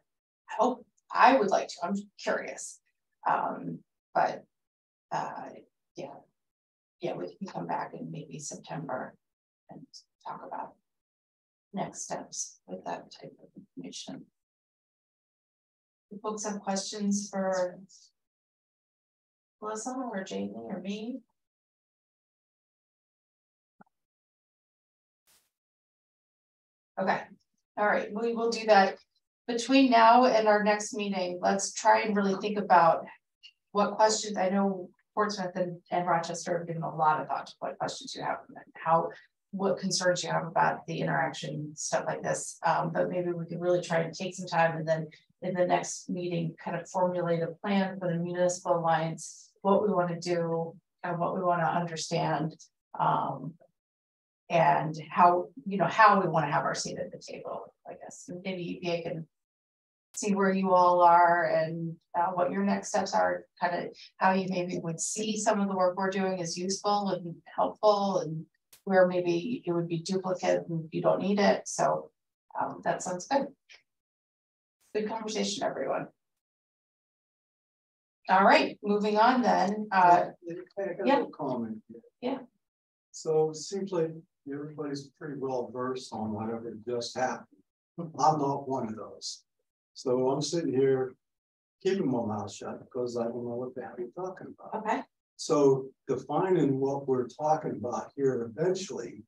I would like to, I'm curious. But yeah, we can come back in maybe September and talk about next steps with that type of information. Do folks have questions for Melissa or Jamie or me? Okay, all right, we will do that. Between now and our next meeting, let's try and really think about what questions. I know Portsmouth and Rochester have given a lot of thought to what questions you have and what concerns you have about the interaction, stuff like this. But maybe we could really try and take some time and then in the next meeting kind of formulate a plan for the municipal alliance, what we want to do and what we want to understand. And how we want to have our seat at the table, I guess. Maybe EPA can see where you all are and what your next steps are, kind of how you maybe would see some of the work we're doing as useful and helpful, and where maybe it would be duplicate and you don't need it. So that sounds good. Good conversation, everyone. All right, moving on then. Yeah. Comment. Yeah. So it seems like everybody's pretty well versed on whatever just happened. I'm not one of those. So I'm sitting here keeping my mouth shut because I don't know what the hell you're talking about. Okay. So defining what we're talking about here eventually,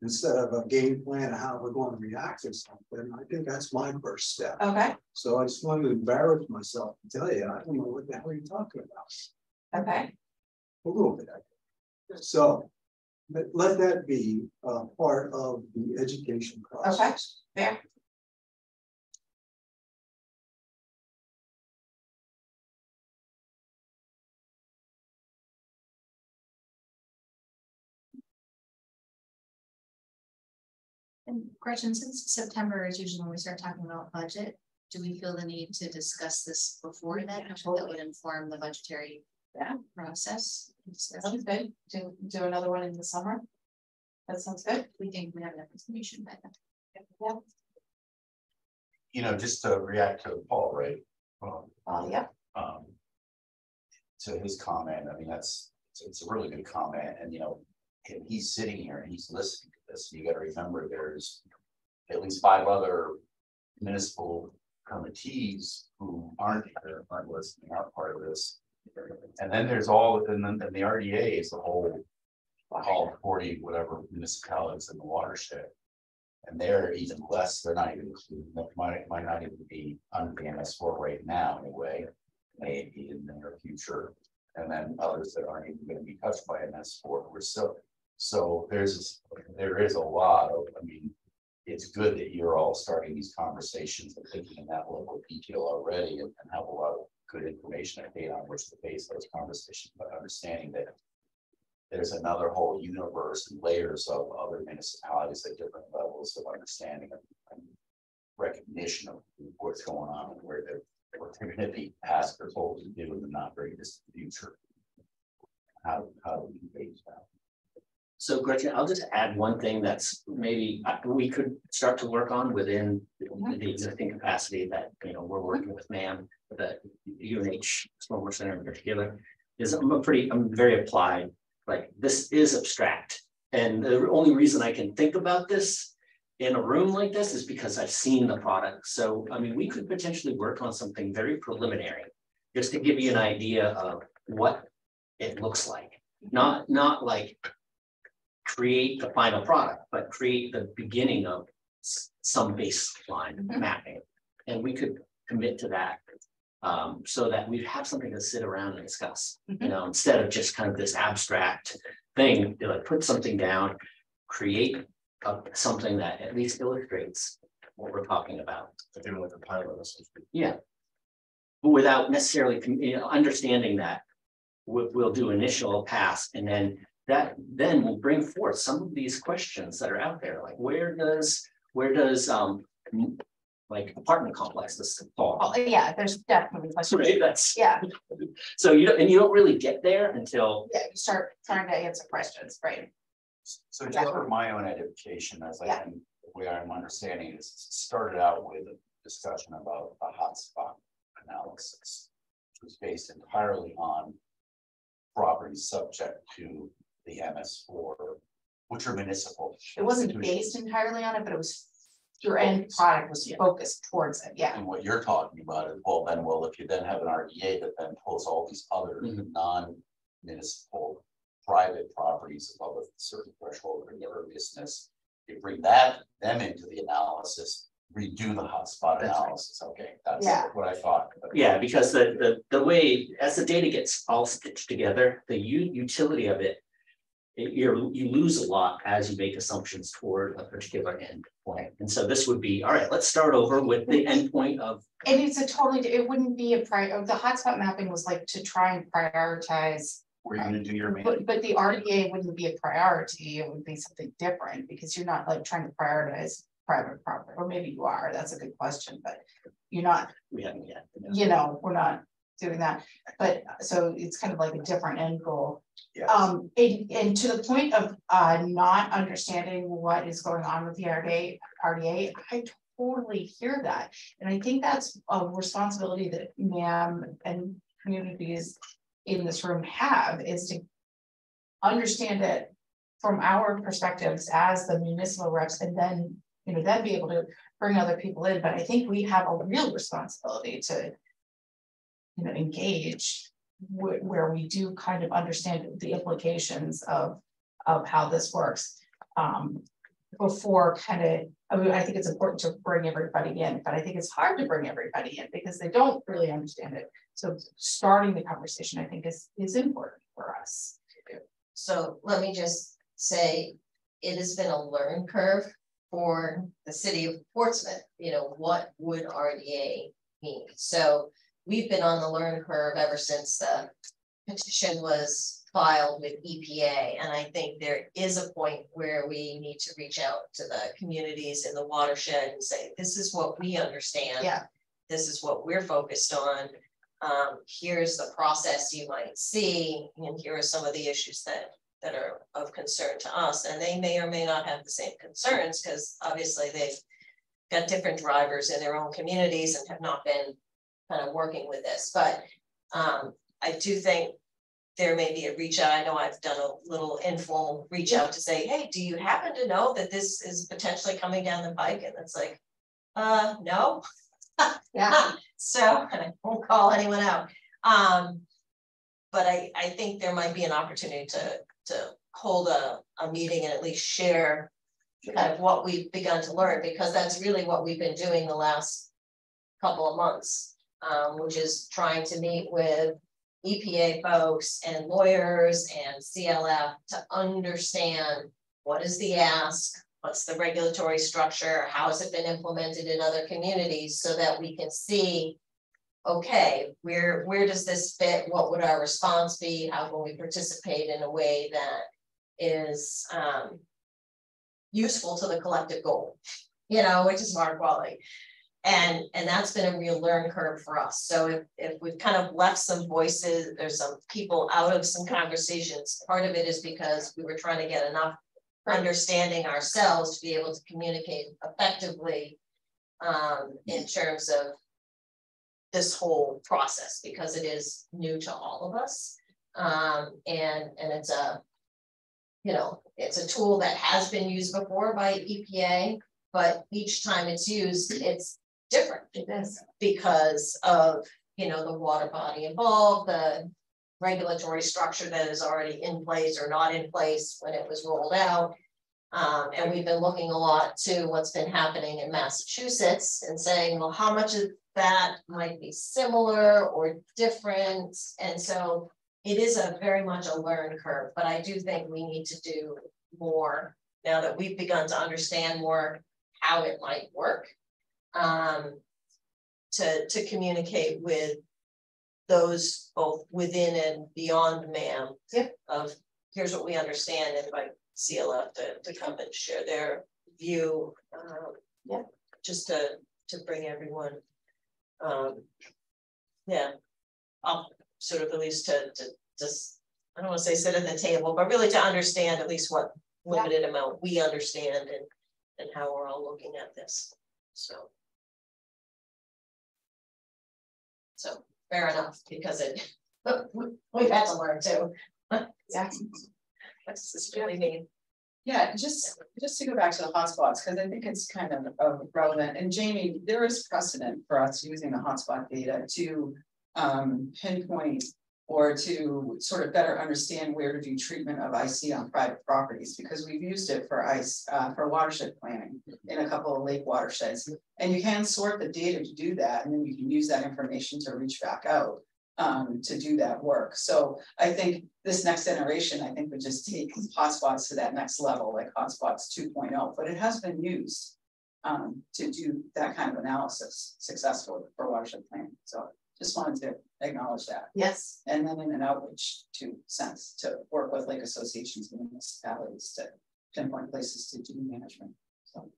instead of a game plan of how we're going to react to something, I think that's my first step. Okay. So I just wanted to embarrass myself and tell you, I don't know what the hell you're talking about. Okay. A little bit. So let that be part of the education process. Okay. Fair. And Gretchen, since September is usually when we start talking about budget, do we feel the need to discuss this before then? That would inform the budgetary process. Sounds good. Do another one in the summer. That sounds good. We think we have enough information by then. Yeah. You know, just to react to Paul, right? Yeah. To his comment, I mean, it's a really good comment, and and he's sitting here and he's listening to this. You got to remember, there's at least 5 other municipal committees who aren't listening, aren't part of this. And then there's and then the RDA is the whole 40 whatever municipalities in the watershed. And they're even less, they're not even included, might not even be under the MS4 right now anyway, maybe in the near future. And then others that aren't even going to be touched by MS4. So there is a lot of, I mean, it's good that you're all starting these conversations and thinking in that level of detail already and have a lot of good information and data on which to base those conversations, but understanding that there's another whole universe and layers of other municipalities at different levels of understanding and recognition of what's going on and where they're going to be asked or told to do in the not very distant future. How do we engage that? So Gretchen, I'll just add one thing that's maybe we could start to work on within the existing capacity that, you know, we're working with MAM, the UNH Stormwater Center in particular, is I'm very applied. Like, this is abstract. And the only reason I can think about this in a room like this is because I've seen the product. So, I mean, we could potentially work on something very preliminary, just to give you an idea of what it looks like. Not like create the final product, but create the beginning of some baseline mapping. And we could commit to that so that we have something to sit around and discuss, you know, instead of just kind of this abstract thing, like put something down, create something that at least illustrates what we're talking about. Doing like a pilot. Yeah. But without necessarily, you know, understanding that we'll do initial pass, and then will bring forth some of these questions that are out there, like where does like apartment complexes fall? Oh, yeah, there's definitely questions. Right, that's So you don't really get there until you start trying to answer questions, right? So just for my own edification, as I think the way I'm understanding is, it started out with a discussion about a hotspot analysis, which was based entirely on properties subject to the MS4, which are municipal. It wasn't based entirely on it, but it was, your end product was focused towards it, And what you're talking about is, well, if you then have an RDA that then pulls all these other non-municipal private properties above a certain threshold of imperviousness, you bring them into the analysis, redo the hotspot analysis. Okay, that's what I thought. Yeah, because the way as the data gets all stitched together, the utility of it, you lose a lot as you make assumptions toward a particular end point. And so this would be, all right, let's start over with the endpoint of. And it's a totally, it wouldn't be a the hotspot mapping was like to try and prioritize. Where you're going to do your but the RDA wouldn't be a priority, it would be something different, because you're not like trying to prioritize private property, or maybe you are, that's a good question, but you're not. We haven't yet. You know, we're not doing that, but so it's kind of like a different end goal. Yes. And to the point of not understanding what is going on with the RDA, I totally hear that, and I think that's a responsibility that MAM and communities in this room have, is to understand it from our perspectives as the municipal reps, and then, you know, then be able to bring other people in. But I think we have a real responsibility to, you know, engage where we do kind of understand the implications of how this works before kind of, I mean, I think it's important to bring everybody in, but I think it's hard to bring everybody in because they don't really understand it. So starting the conversation, I think, is important for us to do. So let me just say, it has been a learning curve for the city of Portsmouth. You know, what would RDA mean? So we've been on the learn curve ever since the petition was filed with EPA. And I think there is a point where we need to reach out to the communities in the watershed and say, this is what we understand. Yeah. This is what we're focused on. Here's the process you might see, and here are some of the issues that are of concern to us. And they may or may not have the same concerns, because obviously they've got different drivers in their own communities and have not been kind of working with this. But I do think there may be a reach out. I know I've done a little informal reach out to say, hey, do you happen to know that this is potentially coming down the pike? And it's like, no. Yeah. So I won't call anyone out. But I think there might be an opportunity to hold a meeting and at least share kind of what we've begun to learn, because that's really what we've been doing the last couple of months, which is trying to meet with EPA folks and lawyers and CLF to understand what is the ask, what's the regulatory structure, how has it been implemented in other communities, so that we can see okay, where does this fit? What would our response be? How can we participate in a way that is useful to the collective goal, you know, which is water quality. And that's been a real learn curve for us. So if we've kind of left some voices or some people out of some conversations, part of it is because we were trying to get enough understanding ourselves to be able to communicate effectively in terms of this whole process, because it is new to all of us. And it's a, you know, it's a tool that has been used before by EPA, but each time it's used, it's different. It is because of, you know, the water body involved, the regulatory structure that is already in place or not in place when it was rolled out. And we've been looking a lot to what's been happening in Massachusetts and saying, well, how much of that might be similar or different? And so it is a very much a learn curve, but I do think we need to do more now that we've begun to understand more how it might work, to communicate with those both within and beyond MAM. Yep. Of here's what we understand, and invite CLF to come and share their view. Yeah, just to bring everyone, yeah, up sort of at least to just, I don't want to say sit at the table, but really to understand at least what limited amount we understand and how we're all looking at this. So fair enough, because we've had to learn too. Yeah. What does this really mean? Yeah, just to go back to the hotspots, because I think it's kind of relevant. And Jamie, there is precedent for us using the hotspot data to pinpoint or to sort of better understand where to do treatment of IC on private properties, because we've used it for for watershed planning in a couple of lake watersheds. And you can sort the data to do that, and then you can use that information to reach back out to do that work. So I think this next generation, I think, would just take hotspots to that next level, like hotspots 2.0, but it has been used to do that kind of analysis successfully for watershed planning. So just wanted to acknowledge that. Yes. And then in an outreach to work with lake associations and municipalities to pinpoint places to do management. So.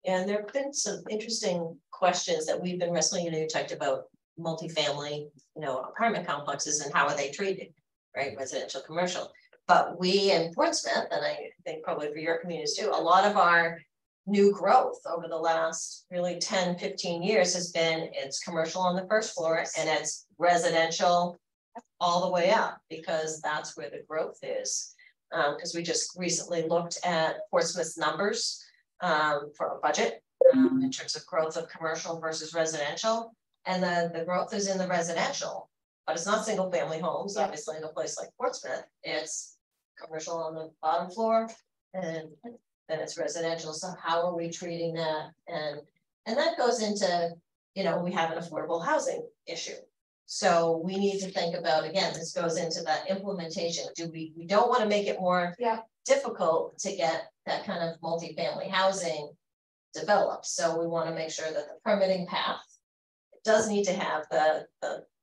And there have been some interesting questions that we've been wrestling. You know, you talked about multifamily, you know, apartment complexes and how are they treated, right? Residential, commercial. But we in Portsmouth, and I think probably for your communities too, a lot of our new growth over the last really 10, 15 years has been, it's commercial on the first floor and it's residential all the way up, because that's where the growth is. Because we just recently looked at Portsmouth's numbers for a budget in terms of growth of commercial versus residential. And the growth is in the residential, but it's not single family homes. Obviously in a place like Portsmouth, it's commercial on the bottom floor and then it's residential. So how are we treating that? And that goes into, you know, we have an affordable housing issue. So we need to think about, again, this goes into that implementation. We don't want to make it more difficult to get that kind of multifamily housing developed. So we want to make sure that the permitting path does need to have the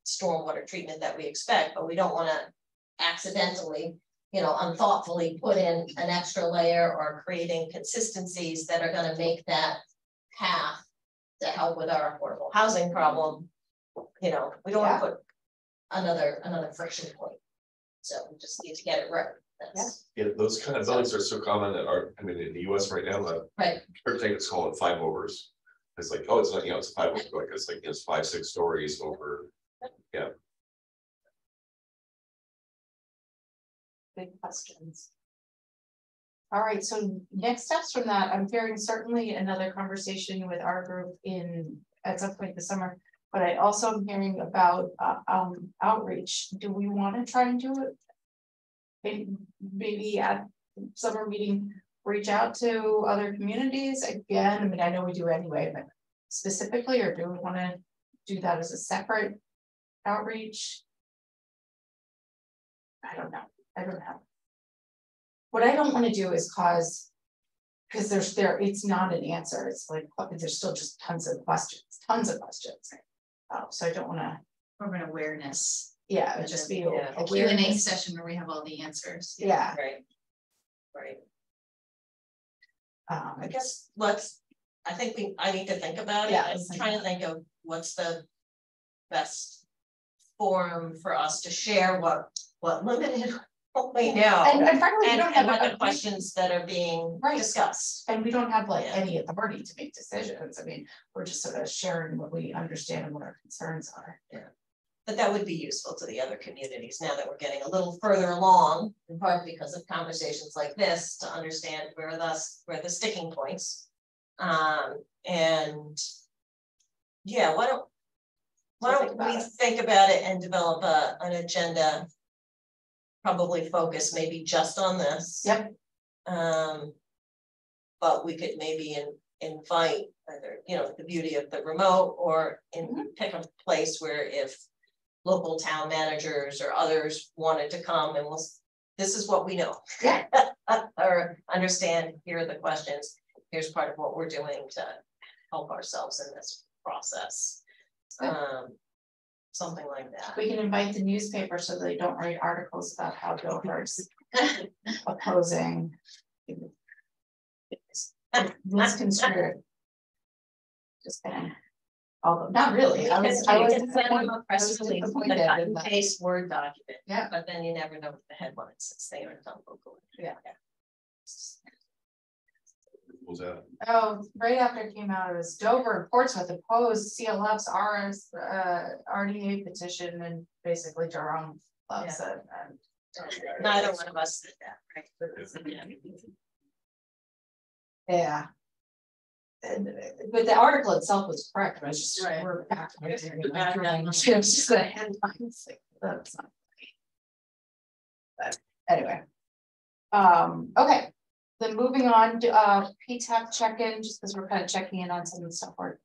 stormwater treatment that we expect, but we don't want to accidentally, you know, unthoughtfully put in an extra layer or creating consistencies that are going to make that path to help with our affordable housing problem. You know, we don't want to put another friction point. So we just need to get it right. Yeah, those kind of buildings are so common that are, I mean, in the US right now, architects call it 5 overs. It's like, oh, it's not, you know, it's 5 overs, like it's like it's 5, 6 stories over. Yeah. Big questions. All right, so next steps from that, I'm hearing certainly another conversation with our group at some point this summer, but I also am hearing about outreach. Do we want to try and do it? Maybe at summer meeting, reach out to other communities again. I mean, I know we do anyway, but specifically, or do we want to do that as a separate outreach? I don't know. What I don't want to do is because it's not an answer. It's like, there's still just tons of questions. So I don't wanna, From an awareness. yeah, it would just be A Q&A session where we have all the answers. Yeah. Right. Right. I I guess I think I need to think about it. Yeah, I'm trying to think of what's the best forum for us to share what limited we know. And frankly, we don't have what a the questions that are being discussed. And we don't have like any authority to make decisions. I mean, we're just sort of sharing what we understand and what our concerns are. Yeah. But that would be useful to the other communities now that we're getting a little further along, in part because of conversations like this, to understand where the sticking points. And yeah, why don't we think about it and develop an agenda, probably focus maybe just on this. Yep. But we could maybe invite either, the beauty of the remote, or pick a place where if local town managers or others wanted to come, and this is what we know. Yeah. Or understand, here are the questions, here's part of what we're doing to help ourselves in this process. Something like that. We can invite the newspaper so they don't write articles about how Dover's opposing. Misconstrued. Just kidding. Although not really. I was disappointed in that. Case Word document. Yeah. But then you never know what the headlines since they are done locally. Yeah. Was that? Oh, right after it came out, it was Dover and Portsmouth opposed CLF's RDA petition, and basically Jerome loves it. And neither one of us did that, right? Yeah. But the article itself was correct. It was just we're back. It's just the headlines. That's not funny. But anyway. Okay. Then moving on to PTAP check-in, just because we're kind of checking in on some of the stuff we're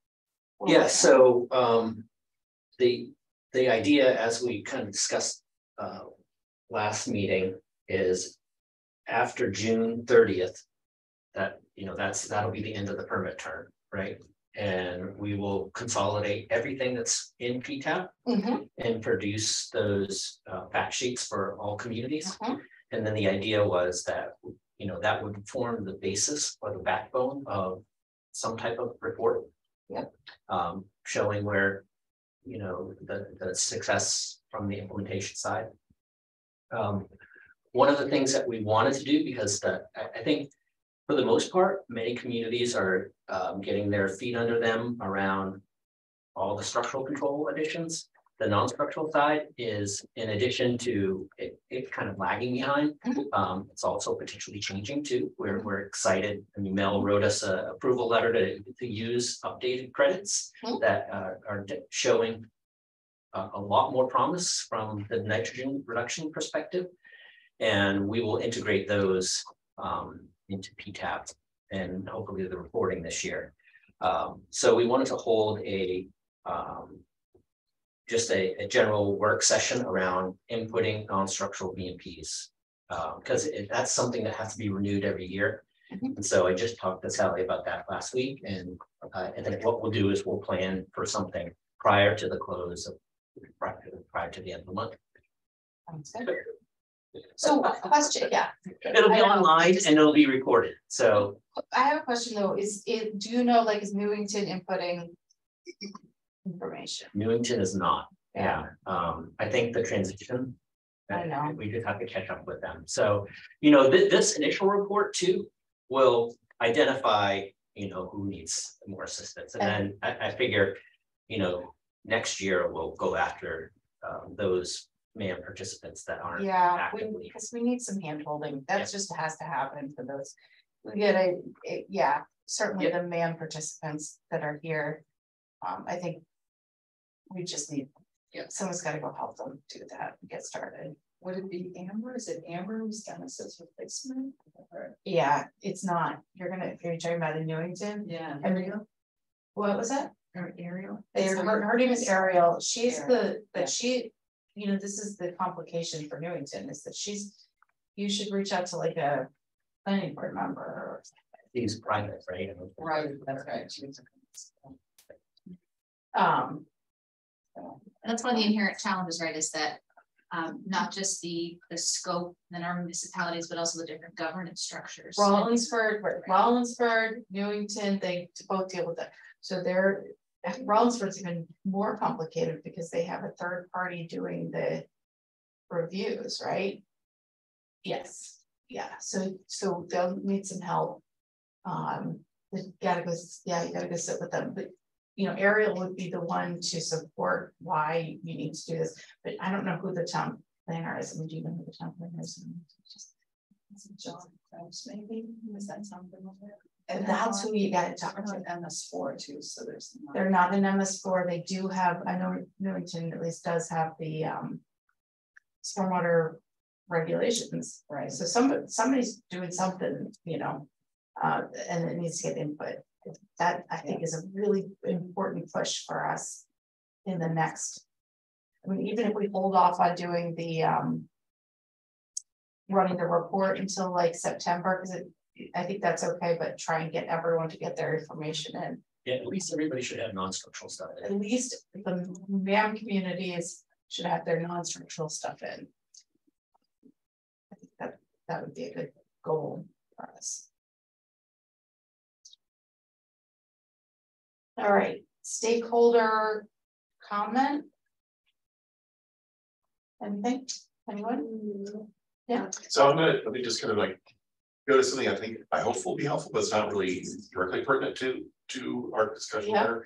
yeah, so the idea, as we kind of discussed last meeting, is after June 30th, that that'll be the end of the permit term, right? And we will consolidate everything that's in PTAP and produce those fact sheets for all communities. And then the idea was that that would form the basis or the backbone of some type of report. Showing where the success from the implementation side. One of the things that we wanted to do, because I think for the most part, many communities are getting their feet under them around all the structural control additions. The non-structural side is, in addition to it kind of lagging behind, it's also potentially changing too. We're excited. I mean, Mel wrote us an approval letter to use updated credits that are showing a lot more promise from the nitrogen reduction perspective. And we will integrate those into PTAP and hopefully the reporting this year. So we wanted to hold just a general work session around inputting non-structural BMPs, because that's something that has to be renewed every year. And so I just talked to Sally about that last week, and then what we'll do is we'll plan for something prior to the close of prior to the end of the month. So question, it'll be online and it'll be recorded. So I have a question though, do you know, like, is Newington inputting information? Newington is not. I think the transition, I know. We just have to catch up with them. So, this initial report too will identify, who needs more assistance. And then I figure, next year we'll go after those MAM participants that aren't actively. Because we need some hand holding. That just has to happen for those. We get certainly the MAM participants that are here. I think we just need, someone's got to go help them do that and get started. Would it be Amber? Is it Amber who's done this as replacement? Yeah, it's not. You're talking about in Newington? Yeah. Ariel? What was that? Ariel? Her name is Ariel. She's this is the complication for Newington, is that you should reach out to like a planning board member or something. He's private, right? Right, that's right. That's one of the inherent challenges, right, is that not just the scope in our municipalities, but also the different governance structures. Rollinsford, Newington, they both deal with that. So Rollinsford's even more complicated because they have a third party doing the reviews, right? Yes, yeah, so they'll need some help. You gotta go sit with them, but you know, Ariel would be the one to support why you need to do this, but I don't know who the town planner is. I mean, do you know who the town planner is? John Krebs, maybe, was that something like that? And that's who you gotta talk to. MS4 too, so they're not an MS4. They do have, I know Newington at least does have the stormwater regulations, right? So somebody's doing something, you know, and it needs to get input. That I think is a really important push for us in the next. I mean, even if we hold off on doing the running the report until like September, because I think that's okay, but try and get everyone to get their information in. Yeah, at least everybody should have non-structural stuff. At least the MAM communities should have their non-structural stuff in. I think that would be a good goal for us. All right, stakeholder comment. Anything? Anyone? Yeah. So let me just kind of like go to something I hope will be helpful, but it's not really directly pertinent to our discussion here.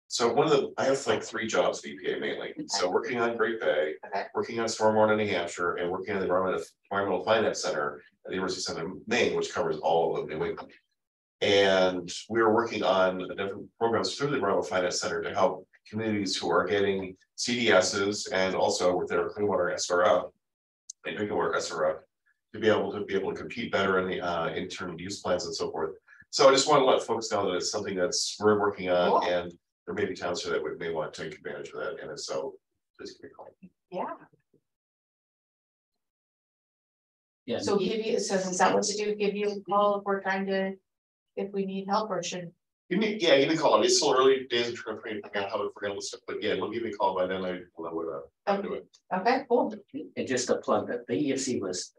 So I have like 3 jobs at EPA mainly. Okay. So working on Great Bay, working on stormwater in New Hampshire, and working on the Environmental Finance Center at the University Center of Maine, which covers all of New England. And we are working on different programs through the Environmental Finance Center to help communities who are getting CDSs and also with their clean water SRF and drinking water SRF to be able to compete better in the internal use plans and so forth. So I just want to let folks know that it's something we're working on, and there may be towns here that may want to take advantage of that. And if so, please give me a call. Yeah. Yeah. So is that what to do? Give you a call if we're trying to, if we need help, or should? Give me a call. I mean, it's still early days of trying to figure out how we're gonna stuff, but yeah, we'll give me a call by then. I will know how to do it. Okay, cool. And just a plug that the EFC was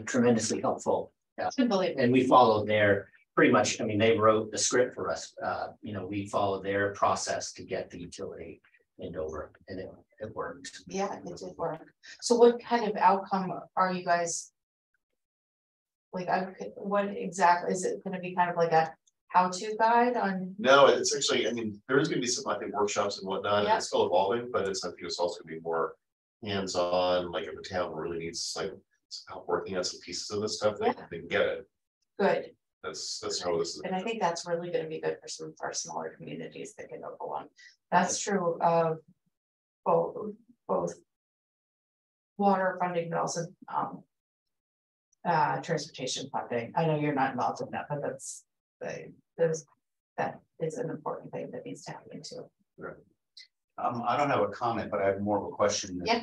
tremendously helpful. Unbelievable. And we followed their pretty much, I mean, they wrote the script for us. You know, we followed their process to get the utility in Dover, and it worked. Yeah, it did work. So what kind of outcome are you guys? Like, what exactly is it going to be? Kind of like a how-to guide on? No, it's actually, I mean, there's going to be some, I think, workshops and whatnot. Yeah. It's still evolving, but I think it's also going to be more hands-on. Like if a town really needs like help working on some pieces of this stuff, they can get it. Good. That's how this is. And I think that's really going to be good for some of our smaller communities that can go along. That's true of both water funding, but also transportation funding. I know you're not involved in that, but that is an important thing that needs to happen too. Right. I don't have a comment, but I have more of a question. Yeah.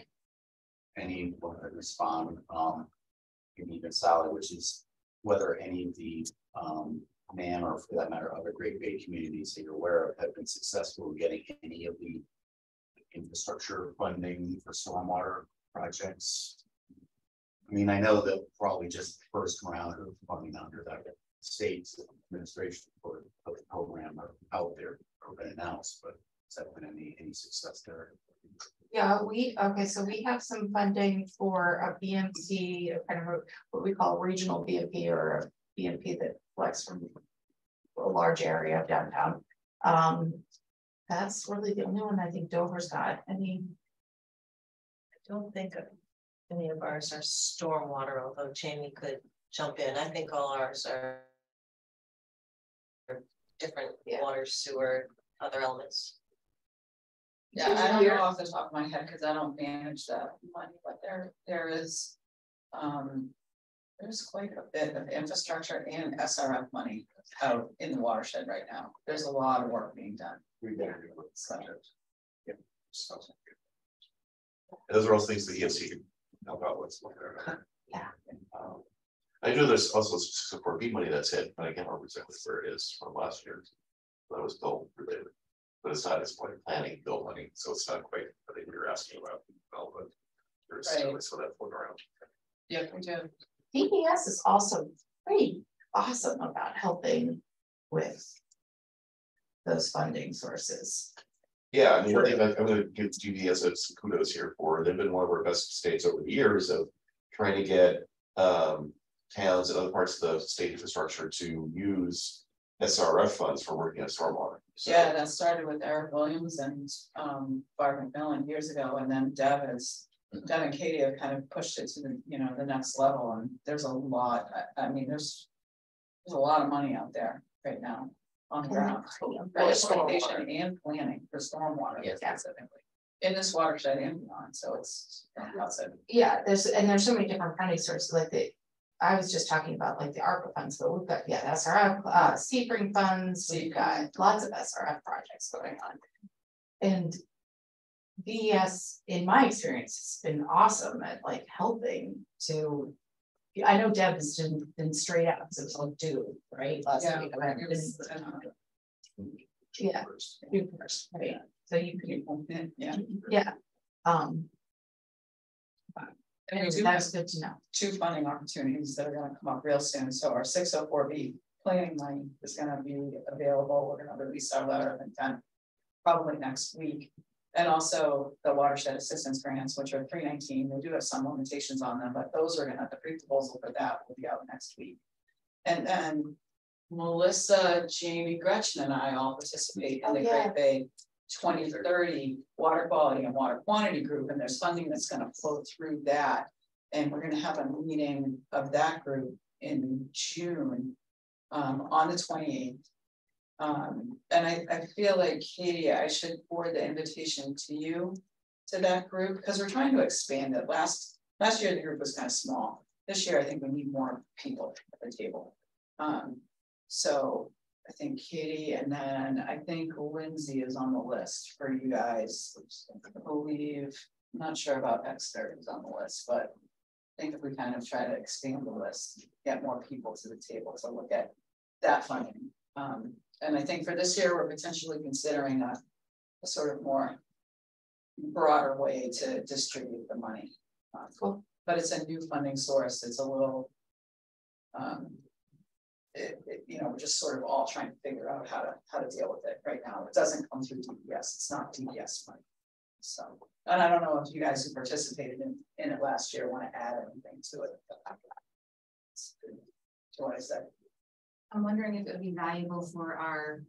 Anyone could respond, even Sally, which is whether any of the MAM or for that matter other Great Bay communities that you're aware of have been successful in getting any of the infrastructure funding for stormwater projects. I mean, I know that probably just the first round of funding under that state administration for the program are out there or been announced, but has that been any success there? Yeah, so we have some funding for a BMP, kind of what we call a regional BMP, or a BMP that collects from a large area of downtown. That's really the only one I think Dover's got. I don't think any of ours are stormwater, although Jamie could jump in. I think all ours are different water, sewer, other elements. Yeah, I don't know off the top of my head because I don't manage that money, but there is there's quite a bit of infrastructure and SRF money out in the watershed right now. There's a lot of work being done. Those are all things that EFC can help out with. Yeah. I know there's also support B money that's hit, but I can't remember exactly where it is from last year. That was bill related. But it's not as point planning, bill money, so it's not quite, I think we were asking about development. There's Right. so that floating around. Yeah, we do. DES is also pretty awesome about helping with those funding sources. Yeah, I mean, I'm gonna give GDS some kudos here for, they've been one of our best states over the years of trying to get towns and other parts of the state infrastructure to use SRF funds for working on stormwater. So, Yeah, that started with Eric Williams and Barb McMillan years ago, and then Deb and Katie have kind of pushed it to the, the next level, and there's a lot, I mean, there's a lot of money out there right now on the ground. For exploitation and planning for stormwater specifically, in this watershed and beyond, so it's outside. Yeah, there's so many different funding sources, like I was just talking about like the ARPA funds, but we've got, SRF, Sebring funds, we've got lots of SRF projects going on. And VES, in my experience, has been awesome at like helping to, I know Deb has been straight out, because it was like due, right? Last week. Right? So you can, yeah. And we do that's good to know. 2 funding opportunities that are gonna come up real soon. So our 604B planning money is gonna be available. We're gonna release our letter of intent probably next week. And also the watershed assistance grants, which are 319. They do have some limitations on them, but those are gonna, the pre-proposal for that will be out next week. And then Melissa, Jamie, Gretchen, and I all participate in the Great Bay 2030 water quality and water quantity group, and there's funding that's going to flow through that, and we're going to have a meeting of that group in June on the 28th. And I feel like, Katie, I should forward the invitation to you to that group, because we're trying to expand it. Last year the group was kind of small. This year I think we need more people at the table. So I think Katie, and then I think Lindsay is on the list for you guys. I believe, I'm not sure about X30 is on the list, but I think if we kind of try to expand the list, get more people to the table to look at that funding. And I think for this year, we're potentially considering a sort of more broader way to distribute the money. Cool. But it's a new funding source. It's a little, we're just sort of all trying to figure out how to deal with it right now. It doesn't come through DPS. It's not DPS money. So, and I don't know if you guys who participated in it last year want to add anything to it. To what I said. I'm wondering if it would be valuable for our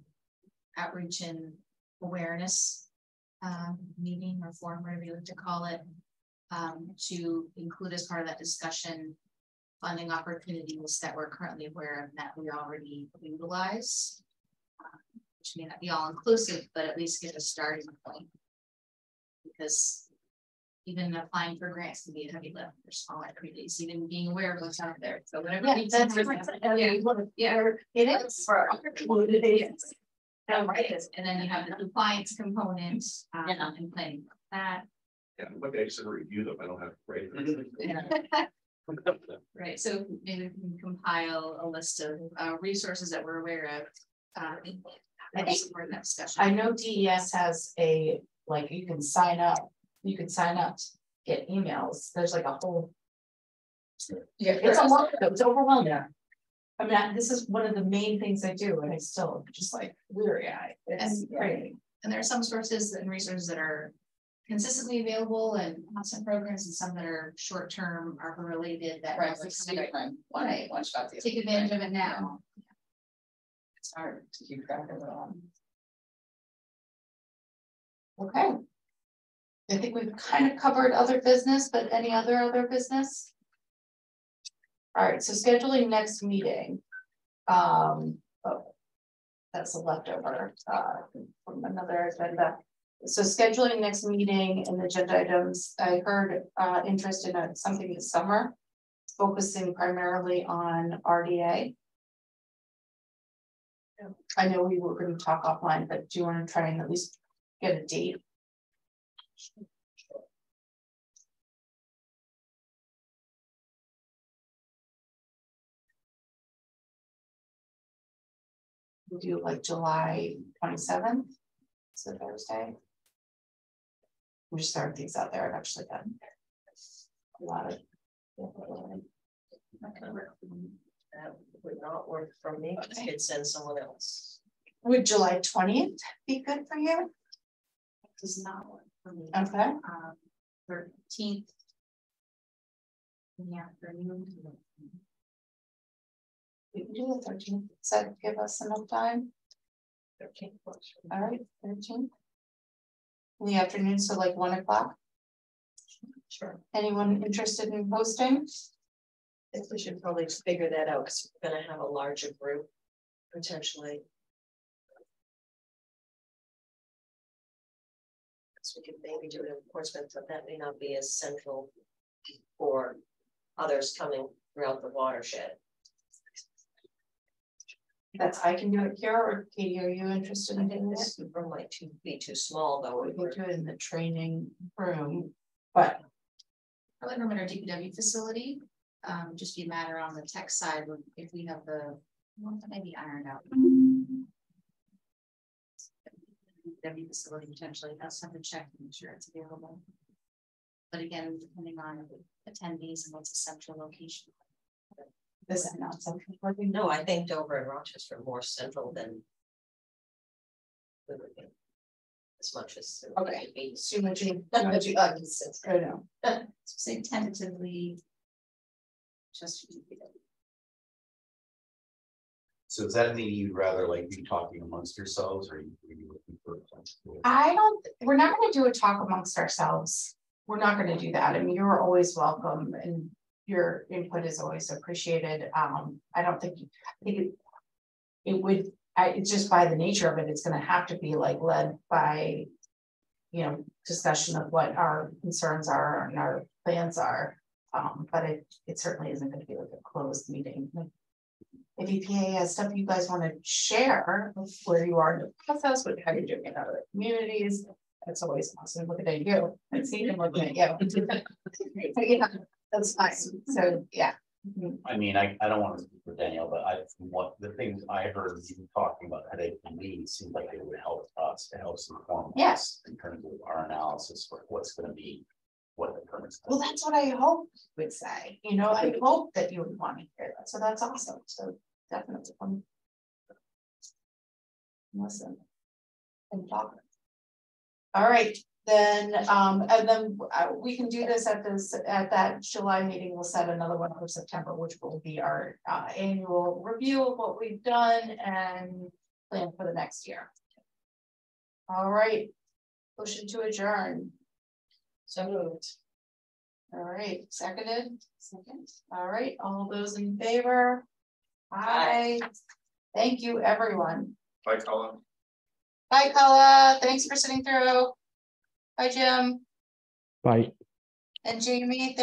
outreach and awareness meeting or forum, whatever you like to call it, to include as part of that discussion funding opportunities that we're currently aware of that we already utilize, which may not be all inclusive, but at least get a starting point. Because even applying for grants can be a heavy lift for smaller communities, even being aware of what's out there. So whatever. Yeah, that's it is for our communities. And then you have the compliance component and planning that. Yeah, look, I just review them. I don't have right. Right, so maybe we can compile a list of resources that we're aware of. I think for that discussion. I know DES has a, like, you can sign up, get emails. There's like a whole. Yeah, it's overwhelming. I mean, this is one of the main things I do, and I still just like weary eyed. It's crazy. And there are some sources and resources that are consistently available and constant programs, and some that are short-term, ARPA related that one shot. Take advantage of it now. It's hard to keep track of it all. Okay. I think we've kind of covered other business, but any other business? All right, so scheduling next meeting. Oh, that's a leftover from another agenda. So scheduling next meeting and agenda items, I heard interest in something this summer, focusing primarily on RDA. I know we were going to talk offline, but do you want to try and at least get a date? We'll do like July 27th. It's a Thursday. I'm just throwing things out there. I've actually done a lot of. That would not work for me. I could send someone else. Would July 20th be good for you? Does not work for me. Okay. 13th. In the afternoon. We can do the 13th. Does that give us enough time? 13th. All right, 13th. In the afternoon, so like 1 o'clock. Sure. Anyone interested in hosting? I think we should probably figure that out because we're gonna have a larger group potentially. So we could maybe do it in Portsmouth, but that may not be as central for others coming throughout the watershed. That's, I can do it here, or Katie, are you interested in doing This it? room might be too small though. We can do it in the training room, but Probably from our DPW facility, just be a matter on the tech side, if we have the, well, maybe ironed out. DPW facility potentially, that's something to check, to make sure it's available. But again, depending on attendees and what's the central location. this is not something. No, I think Dover and Rochester are more central than Liberty. As much as. Okay. So much you I know. Say tentatively. Just. So does that mean you'd rather like be talking amongst yourselves, or are you looking for? We're not gonna do a talk amongst ourselves. We're not gonna do that. I mean, you're always welcome and your input is always appreciated. I don't think, I think it would, it's just by the nature of it, it's gonna have to be like led by, you know, discussion of what our concerns are and our plans are. But it certainly isn't gonna be like a closed meeting. If EPA has stuff you guys want to share where you are in the process, how you're doing in other communities, that's always awesome. Looking at you, and see them looking at you. Yeah, that's fine. So yeah. I mean, I don't want to speak for Danielle, but what the things I heard you talking about headache and lead seemed like it would help us to help inform us in terms of our analysis for what's going to be what the permits. Well, that's what I hope would say. You know, I hope that you would want to hear that. So that's awesome. So definitely listen and talk. All right, then and then we can do this at that July meeting. We'll set another one for September, which will be our annual review of what we've done and plan for the next year. All right, motion to adjourn. So moved. All right, seconded. Second. All right, all those in favor? Aye. Thank you, everyone. Bye, Colin. Bye, Kala. Thanks for sitting through. Bye, Jim. Bye. And Jamie, thank